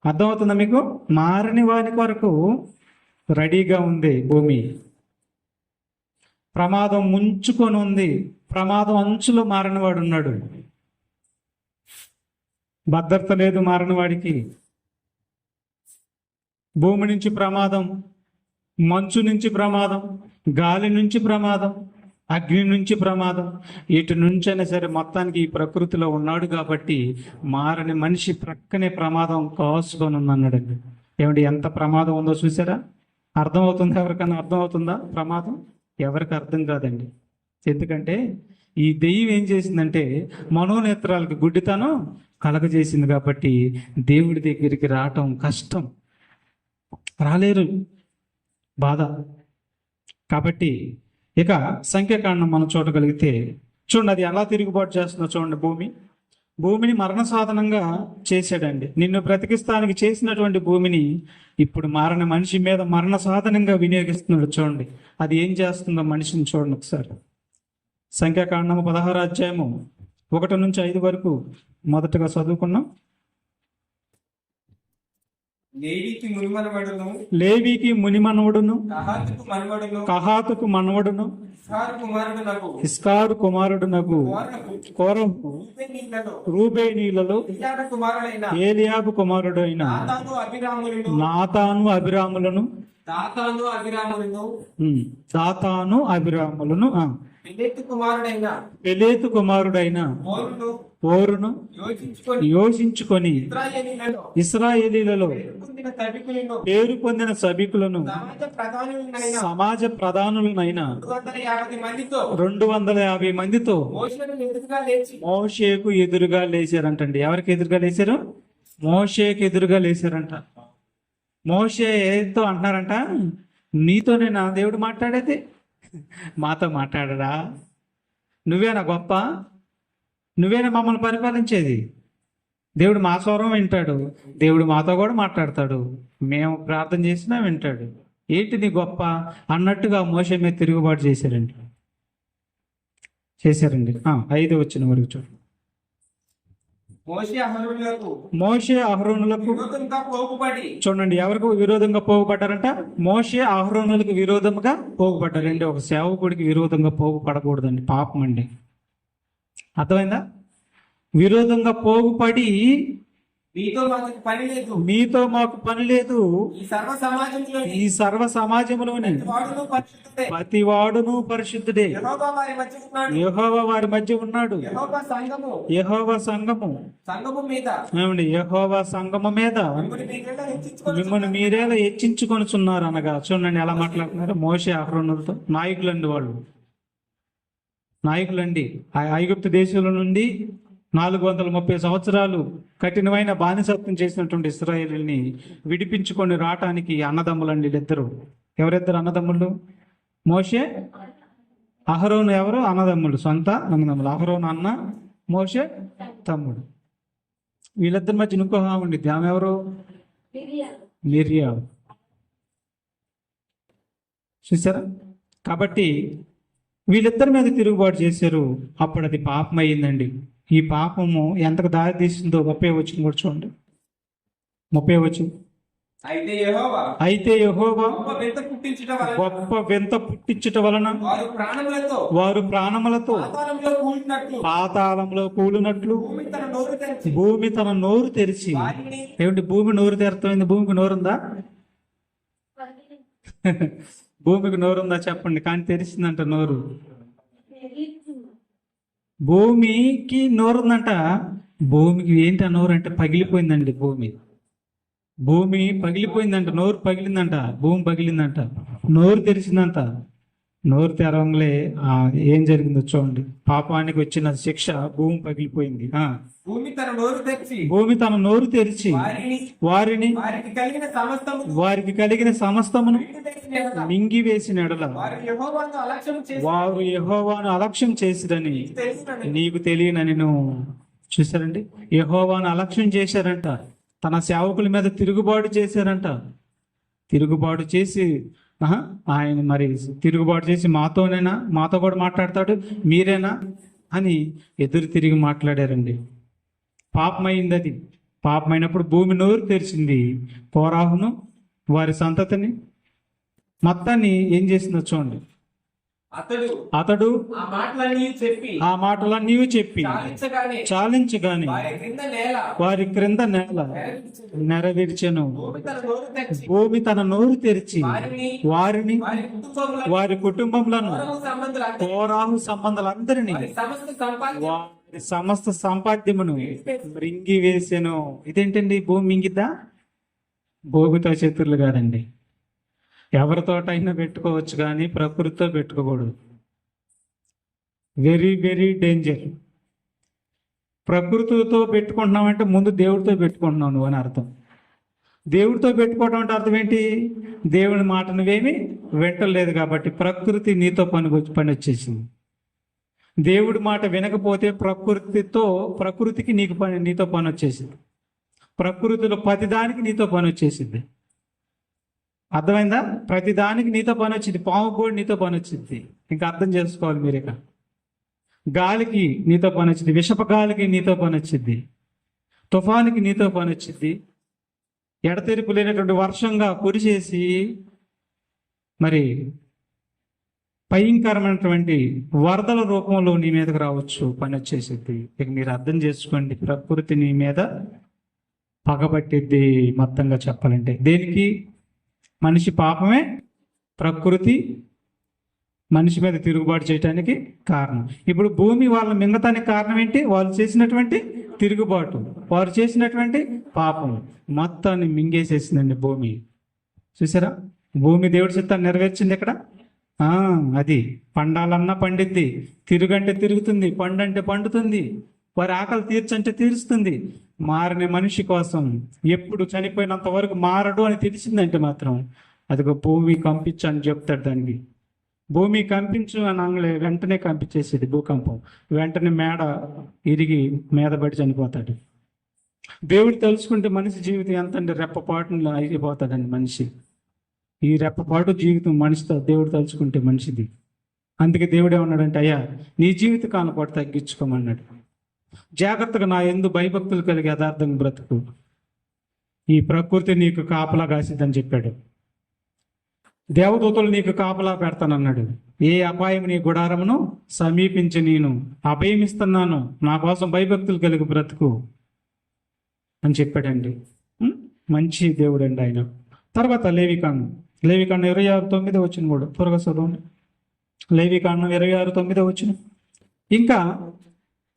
అర్థమవుతుందా మీకు? మారని వాని కొరకు రెడీగా ఉంది భూమి. ప్రమాదం ముంచుకొని ఉంది. ప్రమాదం అంచులో మారనివాడు ఉన్నాడు. భద్రత లేదు మారనివాడికి. భూమి నుంచి ప్రమాదం, మంచు నుంచి ప్రమాదం, గాలి నుంచి ప్రమాదం, అగ్ని నుంచి ప్రమాదం, ఇటు నుంచైనా సరే మొత్తానికి ఈ ప్రకృతిలో ఉన్నాడు కాబట్టి మారని మనిషి ప్రక్కనే ప్రమాదం కాసుకొని ఉందన్నాడండి. ఏమిటి ఎంత ప్రమాదం ఉందో చూసారా? అర్థమవుతుందా? ఎవరికైనా అర్థమవుతుందా ప్రమాదం? ఎవరికి అర్థం కాదండి. ఎందుకంటే ఈ దెయ్యం ఏం చేసిందంటే మనోనేత్రాలకు గుడ్డితనం కలగజేసింది కాబట్టి దేవుడి దగ్గరికి రావటం కష్టం, రాలేరు, బాధ. కాబట్టి ఇక సంఖ్యాకాండం మనం చూడగలిగితే చూడండి, అది ఎలా తిరుగుబాటు చేస్తుందో చూడండి. భూమి భూమిని మరణ సాధనంగా చేశాడండి. నిన్ను బ్రతికిస్తానికి చేసినటువంటి భూమిని ఇప్పుడు మారణ మనిషి మీద మరణ సాధనంగా వినియోగిస్తున్నాడు. చూడండి అది ఏం చేస్తుందో మనిషిని చూడండి ఒకసారి. సంఖ్యాకాండము 16 అధ్యాయము 1 నుంచి 5 వరకు మొదటగా చదువుకున్నాం. లేవీకి మునిమనవడును, లేవీకి మునిమనవుడును, కహాతుకు మనవడును, కహాతుకు మనవడును, ఇస్సారు కుమారుడునకు, ఇస్కారు కుమారుడునకు కోరహు, కోరహు, రూబేనీయులలో రూబేనీయులలో ఎలియాబు కుమారుడైన ఏలియాబు కుమారుడైన దాతాను అభిరాములను, నాతాను అభిరాములను దాతాను అభిరాములను, దాతాను అభిరాములను పెలెతు కుమారుడైన పెలేతు కుమారుడైన ఓరును ఓరును యోచించుకొని యోచించుకొని ఇశ్రాయేలీయులలో ఇశ్రాయేలీలలో పొందిన సభికులను, పేరు పొందిన సభికులను సమాజ ప్రధానులైన సమాజ ప్రధానులనైన 250 మందితో 250 మందితో మోషేను ఎదురుగా లేచి మోషేకు ఎదురుగా లేచారంటండి. ఎవరికి ఎదురుగా లేచారు? మోషేకు ఎదురుగా లేచారంట. మోషేతో అంటున్నారంట, నీతోనే నా దేవుడు మాట్లాడేది, మాతో మాట్లాడరా? నువ్వేనా గొప్ప? నువ్వేనా మమ్మల్ని పరిపాలించేది? దేవుడు మా స్వరం వింటాడు, దేవుడు మాతో కూడా మాట్లాడతాడు, మేము ప్రార్థన చేసినా వింటాడు, ఏంటి నీ గొప్ప అన్నట్టుగా మోషే మీద తిరుగుబాటు చేశారండి. 5 వచ్చిన వరకు చూడండి. మోషే అహరోనులకు మోషే అహరోనులకు విరోధంగా పోగుపడి చూడండి, ఎవరికి విరోధంగా పోగుపడ్డారంట? మోషే అహరోనులకు విరోధంగా పోగుపడ్డారండి. ఒక సేవకుడికి విరోధంగా పోగుపడకూడదండి, పాపం అండి. అర్థమైందా? విరోధంగా పోగుపడి మీతో మాకు పని లేదు, మీతో మాకు పని లేదు, ఈ సర్వ సమాజంలో ఈ సర్వ సమాజంలోని వాడును పరిశుద్ధుడే, ప్రతివాడును పరిశుద్ధుడే, యెహోవా వారి మధ్య ఉన్నాడు, యెహోవా వారి మధ్య ఉన్నాడు, యెహోవా సంఘము యెహోవా సంఘము సంఘము మీద ఏమండి యెహోవా సంఘము మీద మిమ్మల్ని మీరేలా హెచ్చించుకొని మిమ్మల్ని మీరేలా హెచ్చించుకొనుచున్నారు అనగా. చూడండి ఎలా మాట్లాడుతున్నారు. మోషే అహరోనులతో నాయకులండి, వాళ్ళు నాయకులండి. ఐగుప్తు దేశంలో నుండి 430 సంవత్సరాలు కఠినమైన బానిసత్వం చేసినటువంటి ఇశ్రాయేలుని విడిపించుకొని రావటానికి అన్నదమ్ములండి వీళ్ళిద్దరు. ఎవరిద్దరు అన్నదమ్ములు? మోషే అహరోను. ఎవరు? అన్నదమ్ములు, సొంత అన్నదమ్ములు. అహరోను అన్న, మోషే తమ్ముడు. వీళ్ళిద్దరి మధ్య ఇంకో ఆమె ఉండిద్ది. ఆమె ఎవరు? మిర్యాము. చూసారా? కాబట్టి వీళ్ళిద్దరి మీద తిరుగుబాటు చేశారు. అప్పుడు అది పాపం అయ్యిందండి. ఈ పాపము ఎంతకు దారి తీసిందో 30 వచ్చిన కూడా చూడండి. 30 వచ్చింది. అయితే యెహోవా గొప్ప వింత పుట్టించుట వలన వారు ప్రాణములతో పాతాళంలో కూలినట్లు భూమి తన నోరు తెరిచి ఏమిటి? భూమి నోరు తెరుతుంది. భూమికి నోరుందా? భూమికి నోరుందా చెప్పండి. కానీ తెరిచిందంట నోరు. భూమికి నోరుందంట. భూమికి ఏంటి నోరు అంటే పగిలిపోయిందండి. భూమి పగిలిపోయిందంట. నోరు పగిలిందంట. భూమి పగిలిందంట. నోరు తెరిచిందంట. నోరు తెరవంలే ఏం జరిగిందో చూడండి. పాపానికి వచ్చిన శిక్ష, భూమి పగిలిపోయింది. భూమి తన నోరు తెరిచి వారిని వారికి కలిగిన సమస్తమును మింగివేసిన ఎడల వారు యెహోవాను అలక్ష్యం చేసిరని నీకు తెలియనని. చూసారండి, యెహోవాను అలక్ష్యం చేశారంట. తన సేవకుల మీద తిరుగుబాటు చేశారంట. తిరుగుబాటు చేసి ఆయన మరి తిరుగుబాటు చేసి మాతో కూడా మాట్లాడతాడు, మీరేనా అని ఎదురు తిరిగి మాట్లాడారండి. పాపమైంది. అది పాపమైనప్పుడు భూమి నోరు తెరిచింది. కోరాహును వారి సంతతిని మొత్తాన్ని ఏం చేసిందో చూడండి. అతడు ఆ మాటలన్నీ చెప్పి చాలించగానే వారి క్రింద నేల నెరవేర్చెను. భూమి తన నోరు తెరిచి వారిని వారి కుటుంబములను కోరాహు సంబంధాలందరినీ వారి సమస్త సంపాద్యమును మృంగి వేసెను. ఇదేంటండి? భూమి మింగిద్దా? భూమితో శత్రులు కాదండి. ఎవరితోటైనా పెట్టుకోవచ్చు కానీ ప్రకృతితో పెట్టుకోకూడదు. Very very danger. ప్రకృతితో పెట్టుకుంటున్నామంటే ముందు దేవుడితో పెట్టుకుంటున్నావు నువ్వు అని అర్థం. దేవుడితో పెట్టుకోవడం అంటే అర్థం ఏంటి? దేవుని మాట నువ్వేమి వింటలేదు కాబట్టి ప్రకృతి నీతో పని వచ్చేసింది. దేవుడి మాట వినకపోతే ప్రకృతికి నీతో పని వచ్చేసింది. ప్రకృతిలో ప్రతిదానికి నీతో పని వచ్చేసింది. అర్థమైందా? ప్రతిదానికి నీతో పని వచ్చింది. పాము కూడా నీతో పని వచ్చింది. ఇంకా అర్థం చేసుకోవాలి మీరు. ఇక గాలికి నీతో పని వచ్చింది, విషప గాలికి నీతో పని వచ్చింది, తుఫానికి నీతో పని వచ్చింది, ఎడతెరిపి లేనటువంటి వర్షంగా కురిసేసి మరి భయంకరమైనటువంటి వరదల రూపంలో నీ మీదకి రావచ్చు, పని వచ్చేసిద్ది. ఇక మీరు అర్థం చేసుకోండి, ప్రకృతి నీ మీద పగబట్టిద్ది. మొత్తంగా చెప్పాలంటే దేనికి? మనిషి పాపమే ప్రకృతి మనిషి మీద తిరుగుబాటు చేయడానికి కారణం. ఇప్పుడు భూమి వాళ్ళని మింగటానికి కారణం ఏంటి? వాళ్ళు చేసినటువంటి తిరుగుబాటు, వారు చేసినటువంటి పాపం మొత్తాన్ని మింగేసేసిందండి భూమి. చూసారా? భూమి దేవుడి చిత్తాన్ని నెరవేర్చింది ఇక్కడ. అది పండాలన్నా పండిద్ది, తిరుగంటే తిరుగుతుంది, పండంటే పండుతుంది, వారి ఆకలి తీర్చంటే తీరుస్తుంది. మారిన మనిషి కోసం ఎప్పుడు చనిపోయినంత వరకు మారడు అని తెలిసిందంటే మాత్రం అదిగో భూమి కంపించు అని చెప్తాడు. దానికి భూమి కంపించు అని అనలే, వెంటనే కంపించేసేది భూకంపం. వెంటనే మేడ ఇరిగి మీద పడి చనిపోతాడు. దేవుడు తలుచుకుంటే మనిషి జీవితం ఎంత అంటే రెప్పపాటులో అయిపోతాడండి మనిషి. ఈ రెప్పపాటు జీవితం మనిషితో దేవుడు తలుచుకుంటే మనిషిది. అందుకే దేవుడు ఏమన్నాడంటే, అయ్యా నీ జీవిత కాలం పాటు తగ్గించుకోమన్నాడు. జాగ్రత్తగా నా యందు భయభక్తులు కలిగి యథార్థంగా బ్రతుకు, ఈ ప్రకృతి నీకు కాపలా కాసిద్దని చెప్పాడు. దేవదూతలు నీకు కాపలా పెడతానన్నాడు. ఏ అపాయం నీ గుడారమును సమీపించి నేను అభయమిస్తున్నాను, నా కోసం భయభక్తులు కలిగి బ్రతుకు అని చెప్పాడండి. మంచి దేవుడు అండి ఆయన. తర్వాత లేవికాండం 26:9 వచ్చిన కూడా త్వరగా చదవండి. లేవికాండం 26:9 ఇంకా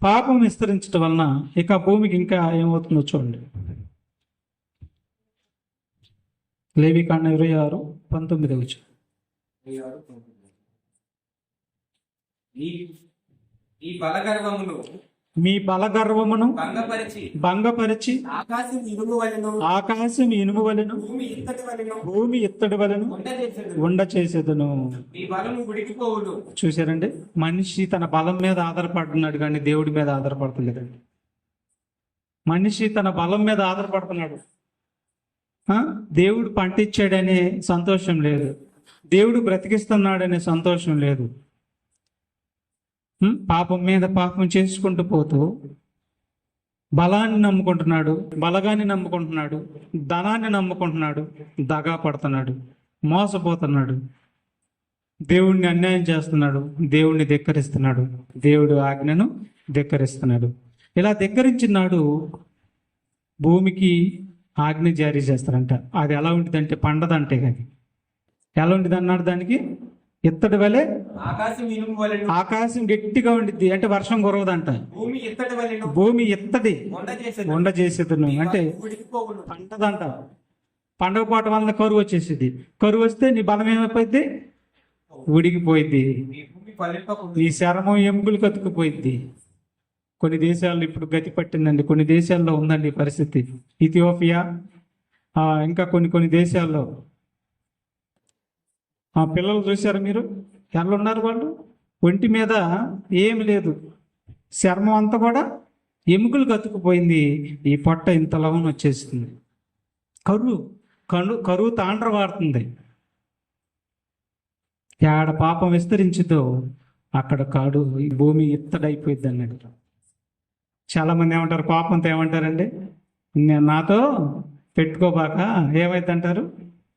పాపం విస్తరించడం వలన ఇక భూమికి ఇంకా ఏమవుతుందో చూడండి. లేవికాండం 26:19 మీ బలగర్వమును భంగపరిచి ఆకాశం ఇనుము వలెను భూమి ఇత్తడి వలెను ఉండ చేసేదను. చూసారండి, మనిషి తన బలం మీద ఆధారపడుతున్నాడు కానీ దేవుడి మీద ఆధారపడతలేదండి. మనిషి తన బలం మీద ఆధారపడుతున్నాడు. దేవుడు పంట ఇచ్చాడనే సంతోషం లేదు, దేవుడు బ్రతికిస్తున్నాడనే సంతోషం లేదు. పాపం మీద పాపం చేసుకుంటూ పోతూ బలాన్ని నమ్ముకుంటున్నాడు, బలగాన్ని నమ్ముకుంటున్నాడు, ధనాన్ని నమ్ముకుంటున్నాడు, దగా పడుతున్నాడు, మోసపోతున్నాడు, దేవుణ్ణి అన్యాయం చేస్తున్నాడు, దేవుణ్ణి ధిక్కరిస్తున్నాడు, దేవుడు ఆజ్ఞను ధిక్కరిస్తున్నాడు. ఇలా ధిక్కరించినాడు భూమికి ఆజ్ఞ జారీ చేస్తారంట. అది ఎలా ఉంటుందంటే పండదంటే అది ఎలా ఉంటుంది అన్నాడు. దానికి ఇత్తడి వలె ఆకాశం గట్టిగా ఉండిద్ది అంటే వర్షం కురవదంట. భూమి ఇత్తడి ఉండ చేసేది అంటే పంటదంట. పండగపోవటం వలన కరువు వచ్చేసింది. కరువు వస్తే నీ బలం ఏమైపోయింది? ఉడికిపోయింది. నీ చర్మం ఎముకలు కతుకుపోయింది. కొన్ని దేశాల్లో ఇప్పుడు గతి పట్టిందండి. కొన్ని దేశాల్లో ఉందండి పరిస్థితి. ఇథియోపియా ఇంకా కొన్ని దేశాల్లో పిల్లలు చూశారు మీరు? ఎలా ఉన్నారు వాళ్ళు? ఒంటి మీద ఏమి లేదు, చర్మం అంతా కూడా ఎముకలు కతుకుపోయింది. ఈ పొట్ట ఇంత లవం వచ్చేసింది. కరువు తాండ్రవాడుతుంది. ఏడ పాపం విస్తరించుతో అక్కడ కాడు ఈ భూమి ఇత్తడైపోయింది అన్నాడు. చాలా మంది ఏమంటారు? పాపంతో ఏమంటారండి? నాతో పెట్టుకోబాక ఏమైంది అంటారు?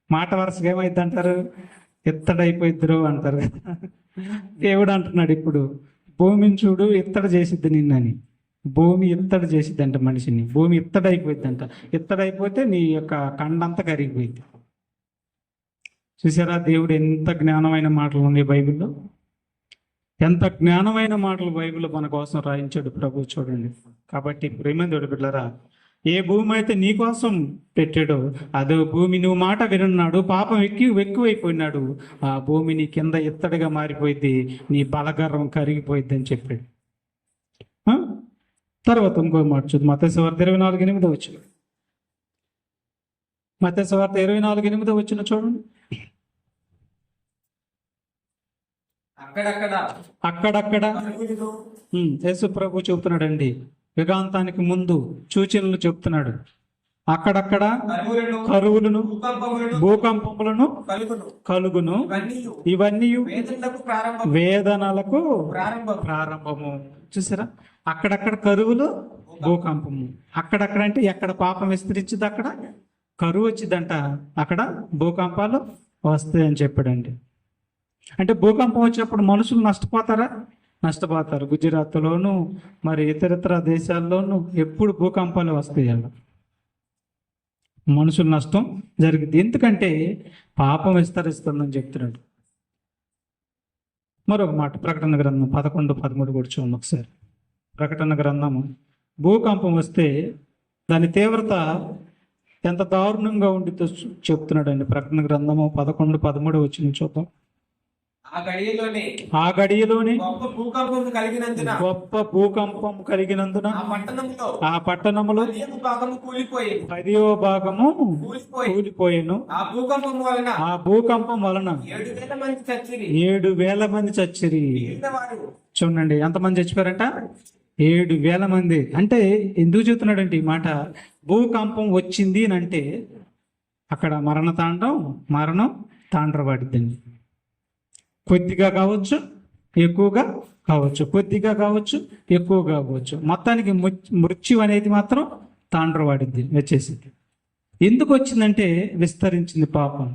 మాట వరుసగా ఏమైంది అంటారు? ఇత్తడైపోయిద్దరు అంటారు. దేవుడు అంటున్నాడు ఇప్పుడు, భూమిని చూడు ఇత్తడి చేసిద్ది నిన్నని. భూమి ఇత్తడి చేసిద్ది అంట మనిషిని. భూమి ఇత్తడైపోయింది అంట. ఇత్తడైపోతే నీ యొక్క కండంతా కరిగిపోయింది. చూసారా దేవుడు ఎంత జ్ఞానమైన మాటలు ఉన్నాయి బైబిల్లో? ఎంత జ్ఞానమైన మాటలు బైబిల్లో మన కోసం రాయించాడు ప్రభు. చూడండి. కాబట్టి ప్రేమందుడు బిడ్డలారా, ఏ భూమి అయితే నీ కోసం పెట్టాడో అదో భూమి నువ్వు మాట వినున్నాడు, పాపం ఎక్కువైపోయినాడు, ఆ భూమి నీ కింద ఇత్తడిగా మారిపోయింది, నీ బలగర్వం కరిగిపోయింది అని చెప్పాడు. తర్వాత ఇంకో మాట చూద్దాం. మత్తయి సువార్త 24:8 మత్తయి సువార్త 24:8 చూడండి. అక్కడక్కడ అక్కడక్కడ కనువిలును, యేసు ప్రభు చెబుతున్నాడండి, యుగాంతానికి ముందు సూచనలు చెప్తున్నాడు. అక్కడక్కడ కరువులను, కరువులను, భూకంపములను భూకంపములను కలుగును. కలుగును. ఇవన్నీయు ఇవన్నీ వేదనలకు ప్రారంభం వేదనలకు ప్రారంభం. ప్రారంభము. చూసారా, అక్కడక్కడ కరువులు, భూకంపము. అక్కడక్కడ అంటే ఎక్కడ పాపం విస్తరించింది అక్కడ కరువు వచ్చిందంట, అక్కడ భూకంపాలు వస్తాయని చెప్పాడండి. అంటే భూకంపం వచ్చినప్పుడు మనుషులు నష్టపోతారా? నష్టపోతారు. గుజరాత్లోను మరి ఇతరత్ర దేశాల్లోనూ ఎప్పుడు భూకంపాలు వస్తాయి అలా మనుషుల నష్టం జరిగింది. ఎందుకంటే పాపం విస్తరిస్తుందని చెప్తున్నాడు. మరొక మాట ప్రకటన గ్రంథం 11:13 కూడా చూడండి ఒకసారి. ప్రకటన గ్రంథము, భూకంపం వస్తే దాని తీవ్రత ఎంత దారుణంగా ఉండితో చెప్తున్నాడండి. ప్రకటన గ్రంథము 11:13 వచ్చిన చూద్దాం. ఆ గడియలోనే గొప్ప గొప్ప భూకంపం కలిగినందున ఆ పట్టణములో 10వ భాగము కూలిపోయేది. 10వ భాగము కూలిపోయాను. ఆ భూకంపం వలన 7,000 మంది చచ్చిరి. 7,000 మంది చచ్చిరి. మిగిలినవారు చూడండి ఎంతమంది చచ్చిపోయారంట? 7,000 మంది. అంటే ఎందుకు చెబుతున్నాడంటే ఈ మాట? భూకంపం వచ్చింది అని అంటే అక్కడ మరణం తాండ్రపడిద్దండి. కొద్దిగా కావచ్చు, ఎక్కువగా కావచ్చు, కొద్దిగా కావచ్చు, ఎక్కువగా కావచ్చు, మొత్తానికి మృత్యు అనేది మాత్రం తాండ్రపడిద్ది వచ్చేసి. ఎందుకు వచ్చిందంటే విస్తరించింది పాపం.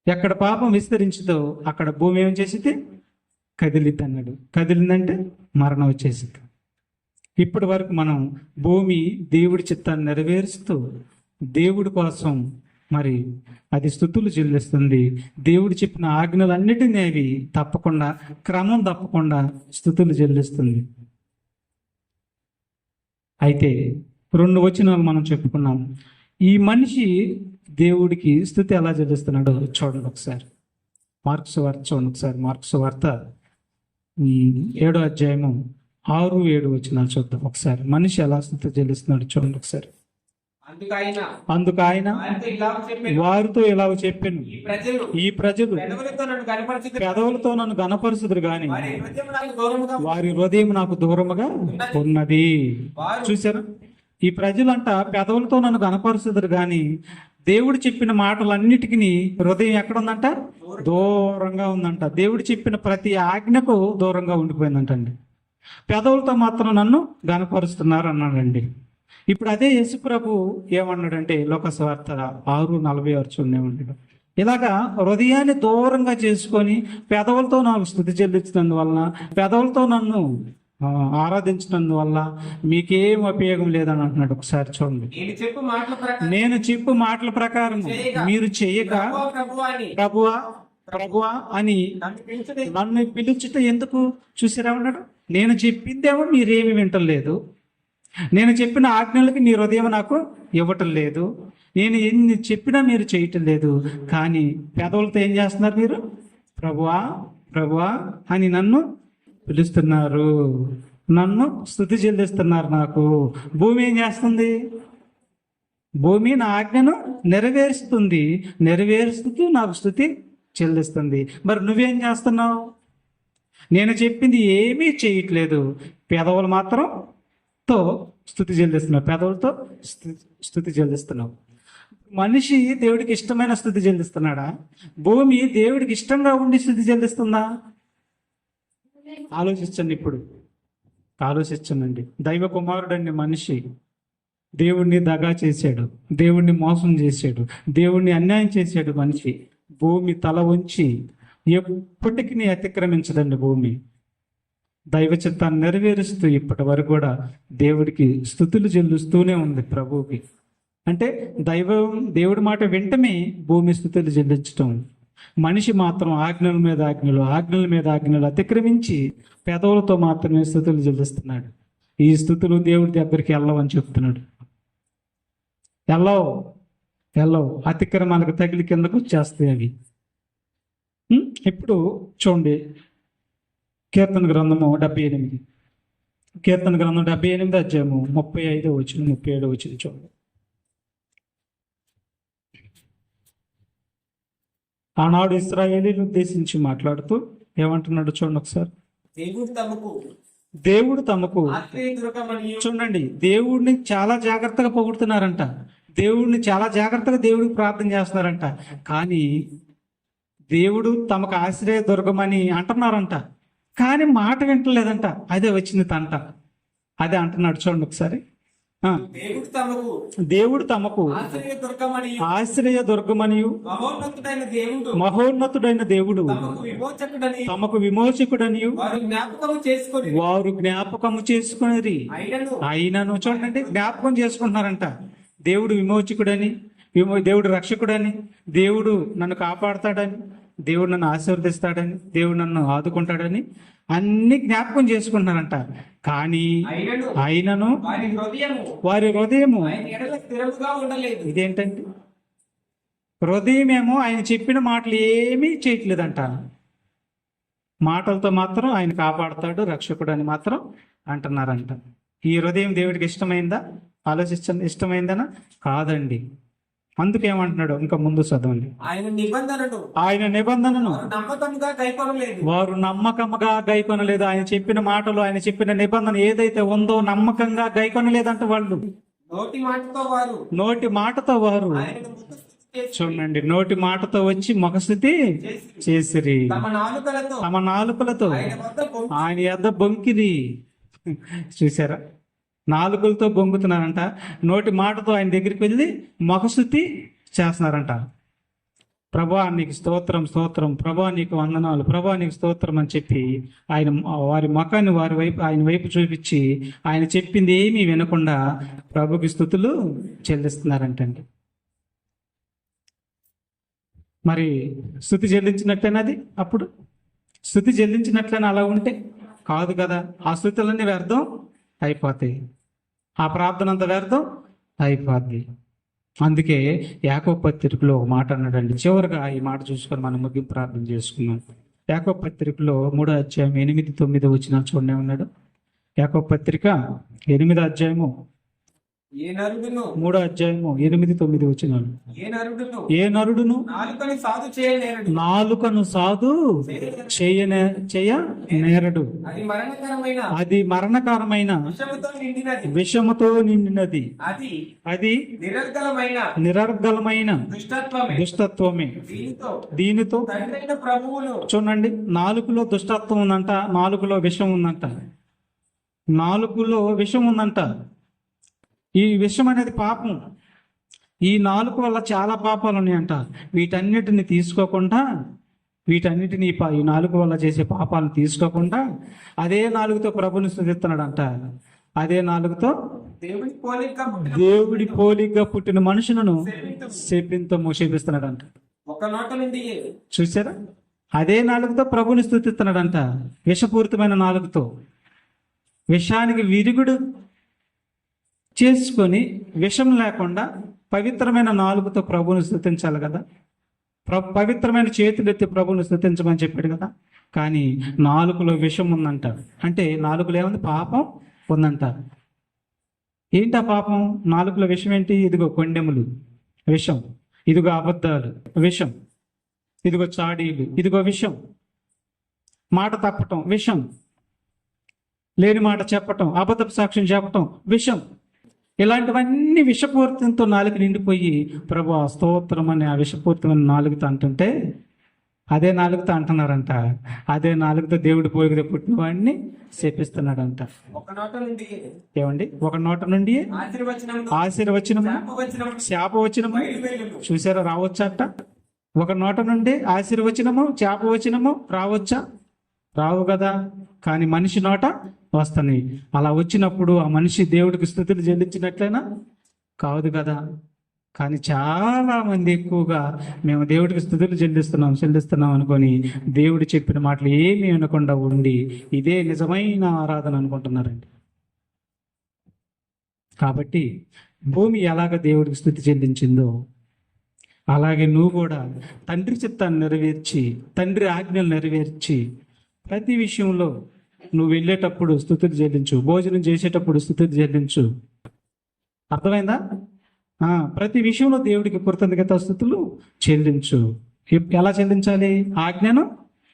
ఎక్కడ పాపం విస్తరించిందో అక్కడ భూమి ఏం చేసింది? కదిలిద్ది అన్నాడు. కదిలిందంటే మరణం వచ్చేసింది. ఇప్పటి వరకు మనం భూమి దేవుడి చిత్తాన్ని నెరవేరుస్తూ దేవుడి కోసం మరి అది స్తుతులు చెల్లిస్తుంది. దేవుడు చెప్పిన ఆజ్ఞలన్నిటినీ అవి తప్పకుండా, క్రమం తప్పకుండా స్తుతులు చెల్లిస్తుంది. అయితే 2 వచనాలు మనం చెప్పుకున్నాం. ఈ మనిషి దేవుడికి స్తుతి ఎలా చెల్లిస్తున్నాడో చూడండి ఒకసారి. మార్క్స్ వార్త చూడండి ఒకసారి. మార్క్స్ వార్త 7వ అధ్యాయము 6-7 వచనాలు చూద్దాం ఒకసారి. మనిషి ఎలా స్తుతి చెల్లిస్తున్నాడు చూడండి ఒకసారి. అందుకు ఆయన వారితో ఇలా చెప్పాను, ఈ ప్రజలు పెదవులతో నన్ను గణపరుచుదురు గాని వారి హృదయం నాకు దూరముగా ఉన్నది. చూసారు, ఈ ప్రజలంట పెదవులతో నన్ను గణపరుచుదురు గాని దేవుడు చెప్పిన మాటలన్నిటికీ హృదయం ఎక్కడ ఉందంట? దూరంగా ఉందంట. దేవుడు చెప్పిన ప్రతి ఆజ్ఞకు దూరంగా ఉండిపోయిందంటండి. పెదవులతో మాత్రం నన్ను గణపరుస్తున్నారు అన్నాడండి. ఇప్పుడు అదే యేసుప్రభు ఏమన్నాడంటే లోకసువార్త 6:46 చూడండి. ఇలాగా హృదయాన్ని దూరంగా చేసుకొని పెదవులతో నాకు స్తుతి చెల్లించినందువలన, పెదవులతో నన్ను ఆరాధించినందువల్ల మీకేం ఉపయోగం లేదని అంటున్నాడు. ఒకసారి చూడండి. నేను చెప్పు మాటల ప్రకారం మీరు చేయక ప్రభువా అని నన్ను పిలుచుట ఎందుకు? చూసారా ఉన్నాడు. నేను చెప్పిందేమో మీరేమి వింటలేదు, నేను చెప్పిన ఆజ్ఞలకి నీ హృదయం నాకు ఇవ్వటం లేదు, నేను ఎన్ని చెప్పినా మీరు చేయటం లేదు, కానీ పెదవులతో ఏం చేస్తున్నారు మీరు? ప్రభువా ప్రభువా అని నన్ను పిలుస్తున్నారు, నన్ను స్తుతి చెల్లిస్తున్నారు. నాకు భూమి ఏం చేస్తుంది? భూమి నా ఆజ్ఞను నెరవేరుస్తూ నాకు స్తుతి చెల్లిస్తుంది. మరి నువ్వేం చేస్తున్నావు? నేను చెప్పింది ఏమీ చేయట్లేదు, పెదవులు మాత్రం తో స్తుతి చెల్లిస్తున్నావు, పెదవులతో స్తుతి చెల్లిస్తున్నావు. మనిషి దేవుడికి ఇష్టమైన స్తుతి చెల్లిస్తున్నాడా? భూమి దేవుడికి ఇష్టంగా ఉండి స్తుతి చెల్లిస్తుందా? ఆలోచించండి. ఇప్పుడు ఆలోచించండి. దైవ కుమారుడండి మనిషి. దేవుణ్ణి దగా చేశాడు, దేవుణ్ణి మోసం చేశాడు, దేవుణ్ణి అన్యాయం చేశాడు మనిషి. భూమి తల ఉంచి ఎప్పటికీ అతిక్రమించదండి. భూమి దైవ చిత్తాన్ని నెరవేరుస్తూ ఇప్పటి వరకు కూడా దేవుడికి స్తుతులు చెల్లిస్తూనే ఉంది ప్రభువుకి. అంటే దేవుడి మాట వింటమే భూమి స్తుతులు చెల్లించటం. మనిషి మాత్రం ఆజ్ఞల మీద ఆజ్ఞలు అతిక్రమించి పెదవులతో మాత్రమే స్తుతులు చెల్లిస్తున్నాడు. ఈ స్తుతులు దేవుడి దగ్గరికి వెళ్ళవని చెప్తున్నాడు. వెళ్ళవు, అతిక్రమాలకు తగిలి కిందకు వచ్చేస్తాయి అవి. ఇప్పుడు చూడండి, కీర్తన గ్రంథము 78, కీర్తన గ్రంథం 78 అధ్యాయము 35 వచనం 37 వచనం చూడండి. ఆనాడు ఇశ్రాయేలీని ఉద్దేశించి మాట్లాడుతూ ఏమంటున్నాడు చూడండి ఒకసారి. దేవుడు తమకు దేవుడు తమకు ఆశ్రయ దుర్గమని చూడండి, దేవుడిని చాలా జాగ్రత్తగా పొగుడుతున్నారంట. దేవుడిని చాలా జాగ్రత్తగా దేవుడికి ప్రార్థన చేస్తున్నారంట. కానీ దేవుడు తమకు ఆశ్రయ దుర్గమని అంటున్నారంట. కానీ మాట వింటలేదంట. అదే వచ్చింది తంట. అదే అంటున్నాడు చూడండి ఒకసారి. ఆ, దేవుడు తమకు దేవుడు తమకు ఆశ్రయ దుర్గమని ఆశ్రయ దుర్గమనియు మహోన్నతుడైన దేవుడు మహోన్నతుడైన దేవుడు తమకు విమోచకుడని తమకు విమోచకుడనియు వారు జ్ఞాపకం చేసుకొని వారు జ్ఞాపకము చేసుకునేది అయినను చూడండి, జ్ఞాపకం చేసుకుంటున్నారంట. దేవుడు విమోచకుడని, దేవుడు రక్షకుడని, దేవుడు నన్ను కాపాడతాడని, దేవుడు నన్ను ఆశీర్వదిస్తాడని, దేవుడు నన్ను ఆదుకుంటాడని అన్ని జ్ఞాపకం చేసుకుంటున్నారంట. కానీ అయినను వారి హృదయము వారి హృదయము ఆయన ఎడల స్థిరముగా ఉండలేదు. ఇదేంటండి? హృదయమేమో ఆయన చెప్పిన మాటలు ఏమీ చేయట్లేదంట. మాటలతో మాత్రం ఆయన కాపాడుతాడు, రక్షకుడు అని మాత్రం అంటున్నారంట. ఈ హృదయం దేవుడికి ఇష్టమైందా? ఆలోచించండి, ఇష్టమైందనా? కాదండి. అందుకేమంటున్నాడు ఇంకా ముందు చదవండి. ఆయన నిబంధనను ఆయన నిబంధనను వారు నమ్మకంగా కైకొనలేదు. వారు నమ్మకంగా గైకొనలేదు. ఆయన చెప్పిన మాటలు, ఆయన చెప్పిన నిబంధన ఏదైతే ఉందో నమ్మకంగా గైకొనలేదంట వాళ్ళు. నోటి మాటతో వారు నోటి మాటతో వారు ఆయనను ముఖస్తుతి చేసి చూడండి, నోటి మాటతో వచ్చి ముఖస్థుతి చేసిరి, తమ నాలుకలతో తమ నాలుకలతో ఆయన వద్ద పొంగి ఆయన యొద్ద బొంకిరి. చూసారా? నాలుకలతో బొంగుతున్నారంట. నోటి మాటతో ఆయన దగ్గరికి వెళ్ళి ముఖస్థుతి చేస్తున్నారంట. ప్రభా నీకు స్తోత్రం, స్తోత్రం, ప్రభా నీకు వందనాలు, ప్రభా నీకు స్తోత్రం అని చెప్పి ఆయన వారి ముఖాన్ని వారి వైపు, ఆయన వైపు చూపించి ఆయన చెప్పింది ఏమీ వినకుండా ప్రభుకి స్తుతులు చెల్లిస్తున్నారంటండి. మరి స్తుతి చెల్లించినట్లేనది? అప్పుడు స్తుతి చెల్లించినట్లనే అలా ఉంటే కాదు కదా. ఆ స్తుతులన్నీ వ్యర్థం అయిపోతాయి, ఆ ప్రార్థన అంతా వ్యర్థం అయిపోద్ది. అందుకే యాకోబు పత్రికలో ఒక మాట అన్నాడండి. చివరిగా ఈ మాట చూసుకొని మనం ముగింపు ప్రార్థన చేసుకున్నాం. యాకోబు పత్రికలో 3వ అధ్యాయం 8-9 వచ్చిన చూడండి ఉన్నాడు. యాకోబు పత్రిక 8వ అధ్యాయము ఏ నరుడును 3వ అధ్యాయము 8-9 వచ్చినాడు. ఏ నరుడును ఏ నరుడును నాలుకని సాధు చేయలేరడు. నాలుకను సాధు చేయ నేరడు. అది మరణకరమైన అది మరణకరమైన విషముతో నిండినది. విషముతో నిండినది. అది అది నిరర్గలమైన నిరర్గలమైన దుష్టత్వమే. దుష్టత్వమే. దీనితో దీనితో తండ్రైన ప్రభువులు చూడండి, నాలుకలో దుష్టత్వం ఉందంట, నాలుకలో విషం ఉందంట. నాలుకలో విషం ఉందంట. ఈ విషం అనేది పాపం. ఈ నాలుక వల్ల చాలా పాపాలు ఉన్నాయంట. వీటన్నిటిని తీసుకోకుండా, వీటన్నిటిని ఈ నాలుక వల్ల చేసే పాపాలను తీసుకోకుండా అదే నాలుగుతో ప్రభుని స్తుతిస్తున్నాడంట. అదే నాలుగుతో దేవుడి పోలికగా పుట్టిన మనుషులను శపిస్తున్నాడంట. ఒక నోట నుండి చూసారా? అదే నాలుగుతో ప్రభుని స్తుతిస్తున్నాడంట. విషపూరితమైన నాలుగుతో విషానికి విరుగుడు చేసుకొని విషం లేకుండా పవిత్రమైన నాలుగుతో ప్రభుని స్తుతించాలి కదా. పవిత్రమైన చేతులెత్తి ప్రభుని స్తుతించమని చెప్పాడు కదా. కానీ నాలుగులో విషం ఉందంట. అంటే నాలుగులో ఏముంది? పాపం ఉందంట. ఏంటి ఆ పాపం? నాలుగులో విషం ఏంటి? ఇదిగో కొండెములు విషం, ఇదిగో అబద్ధాలు విషం, ఇదిగో చాడీలు, ఇదిగో విషం, మాట తప్పటం విషం, లేని మాట చెప్పటం, అబద్ధపు సాక్ష్యం చెప్పటం విషం. ఇలాంటివన్నీ విషపూరితంతో నాలుగు నిండిపోయి ప్రభు స్తోత్రం అని ఆ విషపూరితమైన నాలుగుతో అంటుంటే అదే నాలుగుతో అంటున్నారంట. అదే నాలుగుతో దేవుడి పోలికగా పుట్టిన వాడిని శపిస్తున్నాడంట. ఒక నోట నుండి ఏమండి? ఒక నోట నుండి ఆశీర్వచనము శాపవచనము చూసారా రావచ్చట. ఒక నోట నుండి ఆశీర్వచనము శాపవచనము రావచ్చా? రావు కదా. కానీ మనిషి నోట వస్తున్నాయి. అలా వచ్చినప్పుడు ఆ మనిషి దేవుడికి స్తుతులు చెల్లించినట్లయినా కాదు కదా. కానీ చాలా మంది ఎక్కువగా మేము దేవుడికి స్తుతులు చెల్లిస్తున్నాం అనుకొని దేవుడు చెప్పిన మాటలు ఏమీ వినకుండా ఉండి ఇదే నిజమైన ఆరాధన అనుకుంటున్నారండి. కాబట్టి భూమి ఎలాగ దేవుడికి స్తుతి చెల్లించిందో అలాగే నువ్వు కూడా తండ్రి చిత్తాన్ని నెరవేర్చి, తండ్రి ఆజ్ఞలు నెరవేర్చి ప్రతి విషయంలో నువ్వు వెళ్ళేటప్పుడు స్తుతులు చెల్లించు, భోజనం చేసేటప్పుడు స్తుతులు చెల్లించు. అర్థమైందా? ప్రతి విషయంలో దేవుడికి కృతజ్ఞత స్తుతులు చెల్లించు. ఎలా చెల్లించాలి? ఆజ్ఞను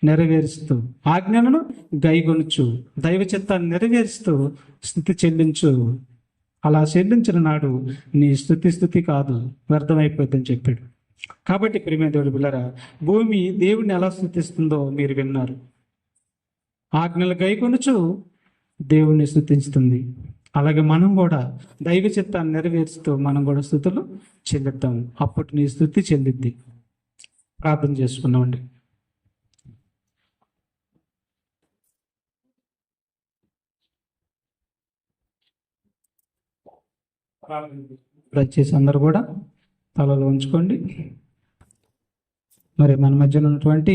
నెరవేరుస్తూ, ఆజ్ఞలను గైగొనుచు, దైవ చిత్తాన్ని నెరవేరుస్తూ స్థుతి చెల్లించు. అలా చెల్లించిన నాడు నీ స్థుతి కాదు, వ్యర్థమైపోద్దని చెప్పాడు. కాబట్టి ప్రియమైన దేవుడి బిడ్డలారా, భూమి దేవుడిని ఎలా స్థుతిస్తుందో మీరు విన్నారు. ఆజ్ఞలు గైకొనుచు దేవుణ్ణి స్థుతిస్తుంది. అలాగే మనం కూడా దైవ చిత్తాన్ని నెరవేరుస్తూ మనం కూడా స్థుతులు చెల్లిద్దాం. అప్పటి నీ స్థుతి చెల్లిద్ది. ప్రార్థన చేసుకున్నామండి. దయచేసి అందరూ కూడా తలలో ఉంచుకోండి. మరి మన మధ్యలో ఉన్నటువంటి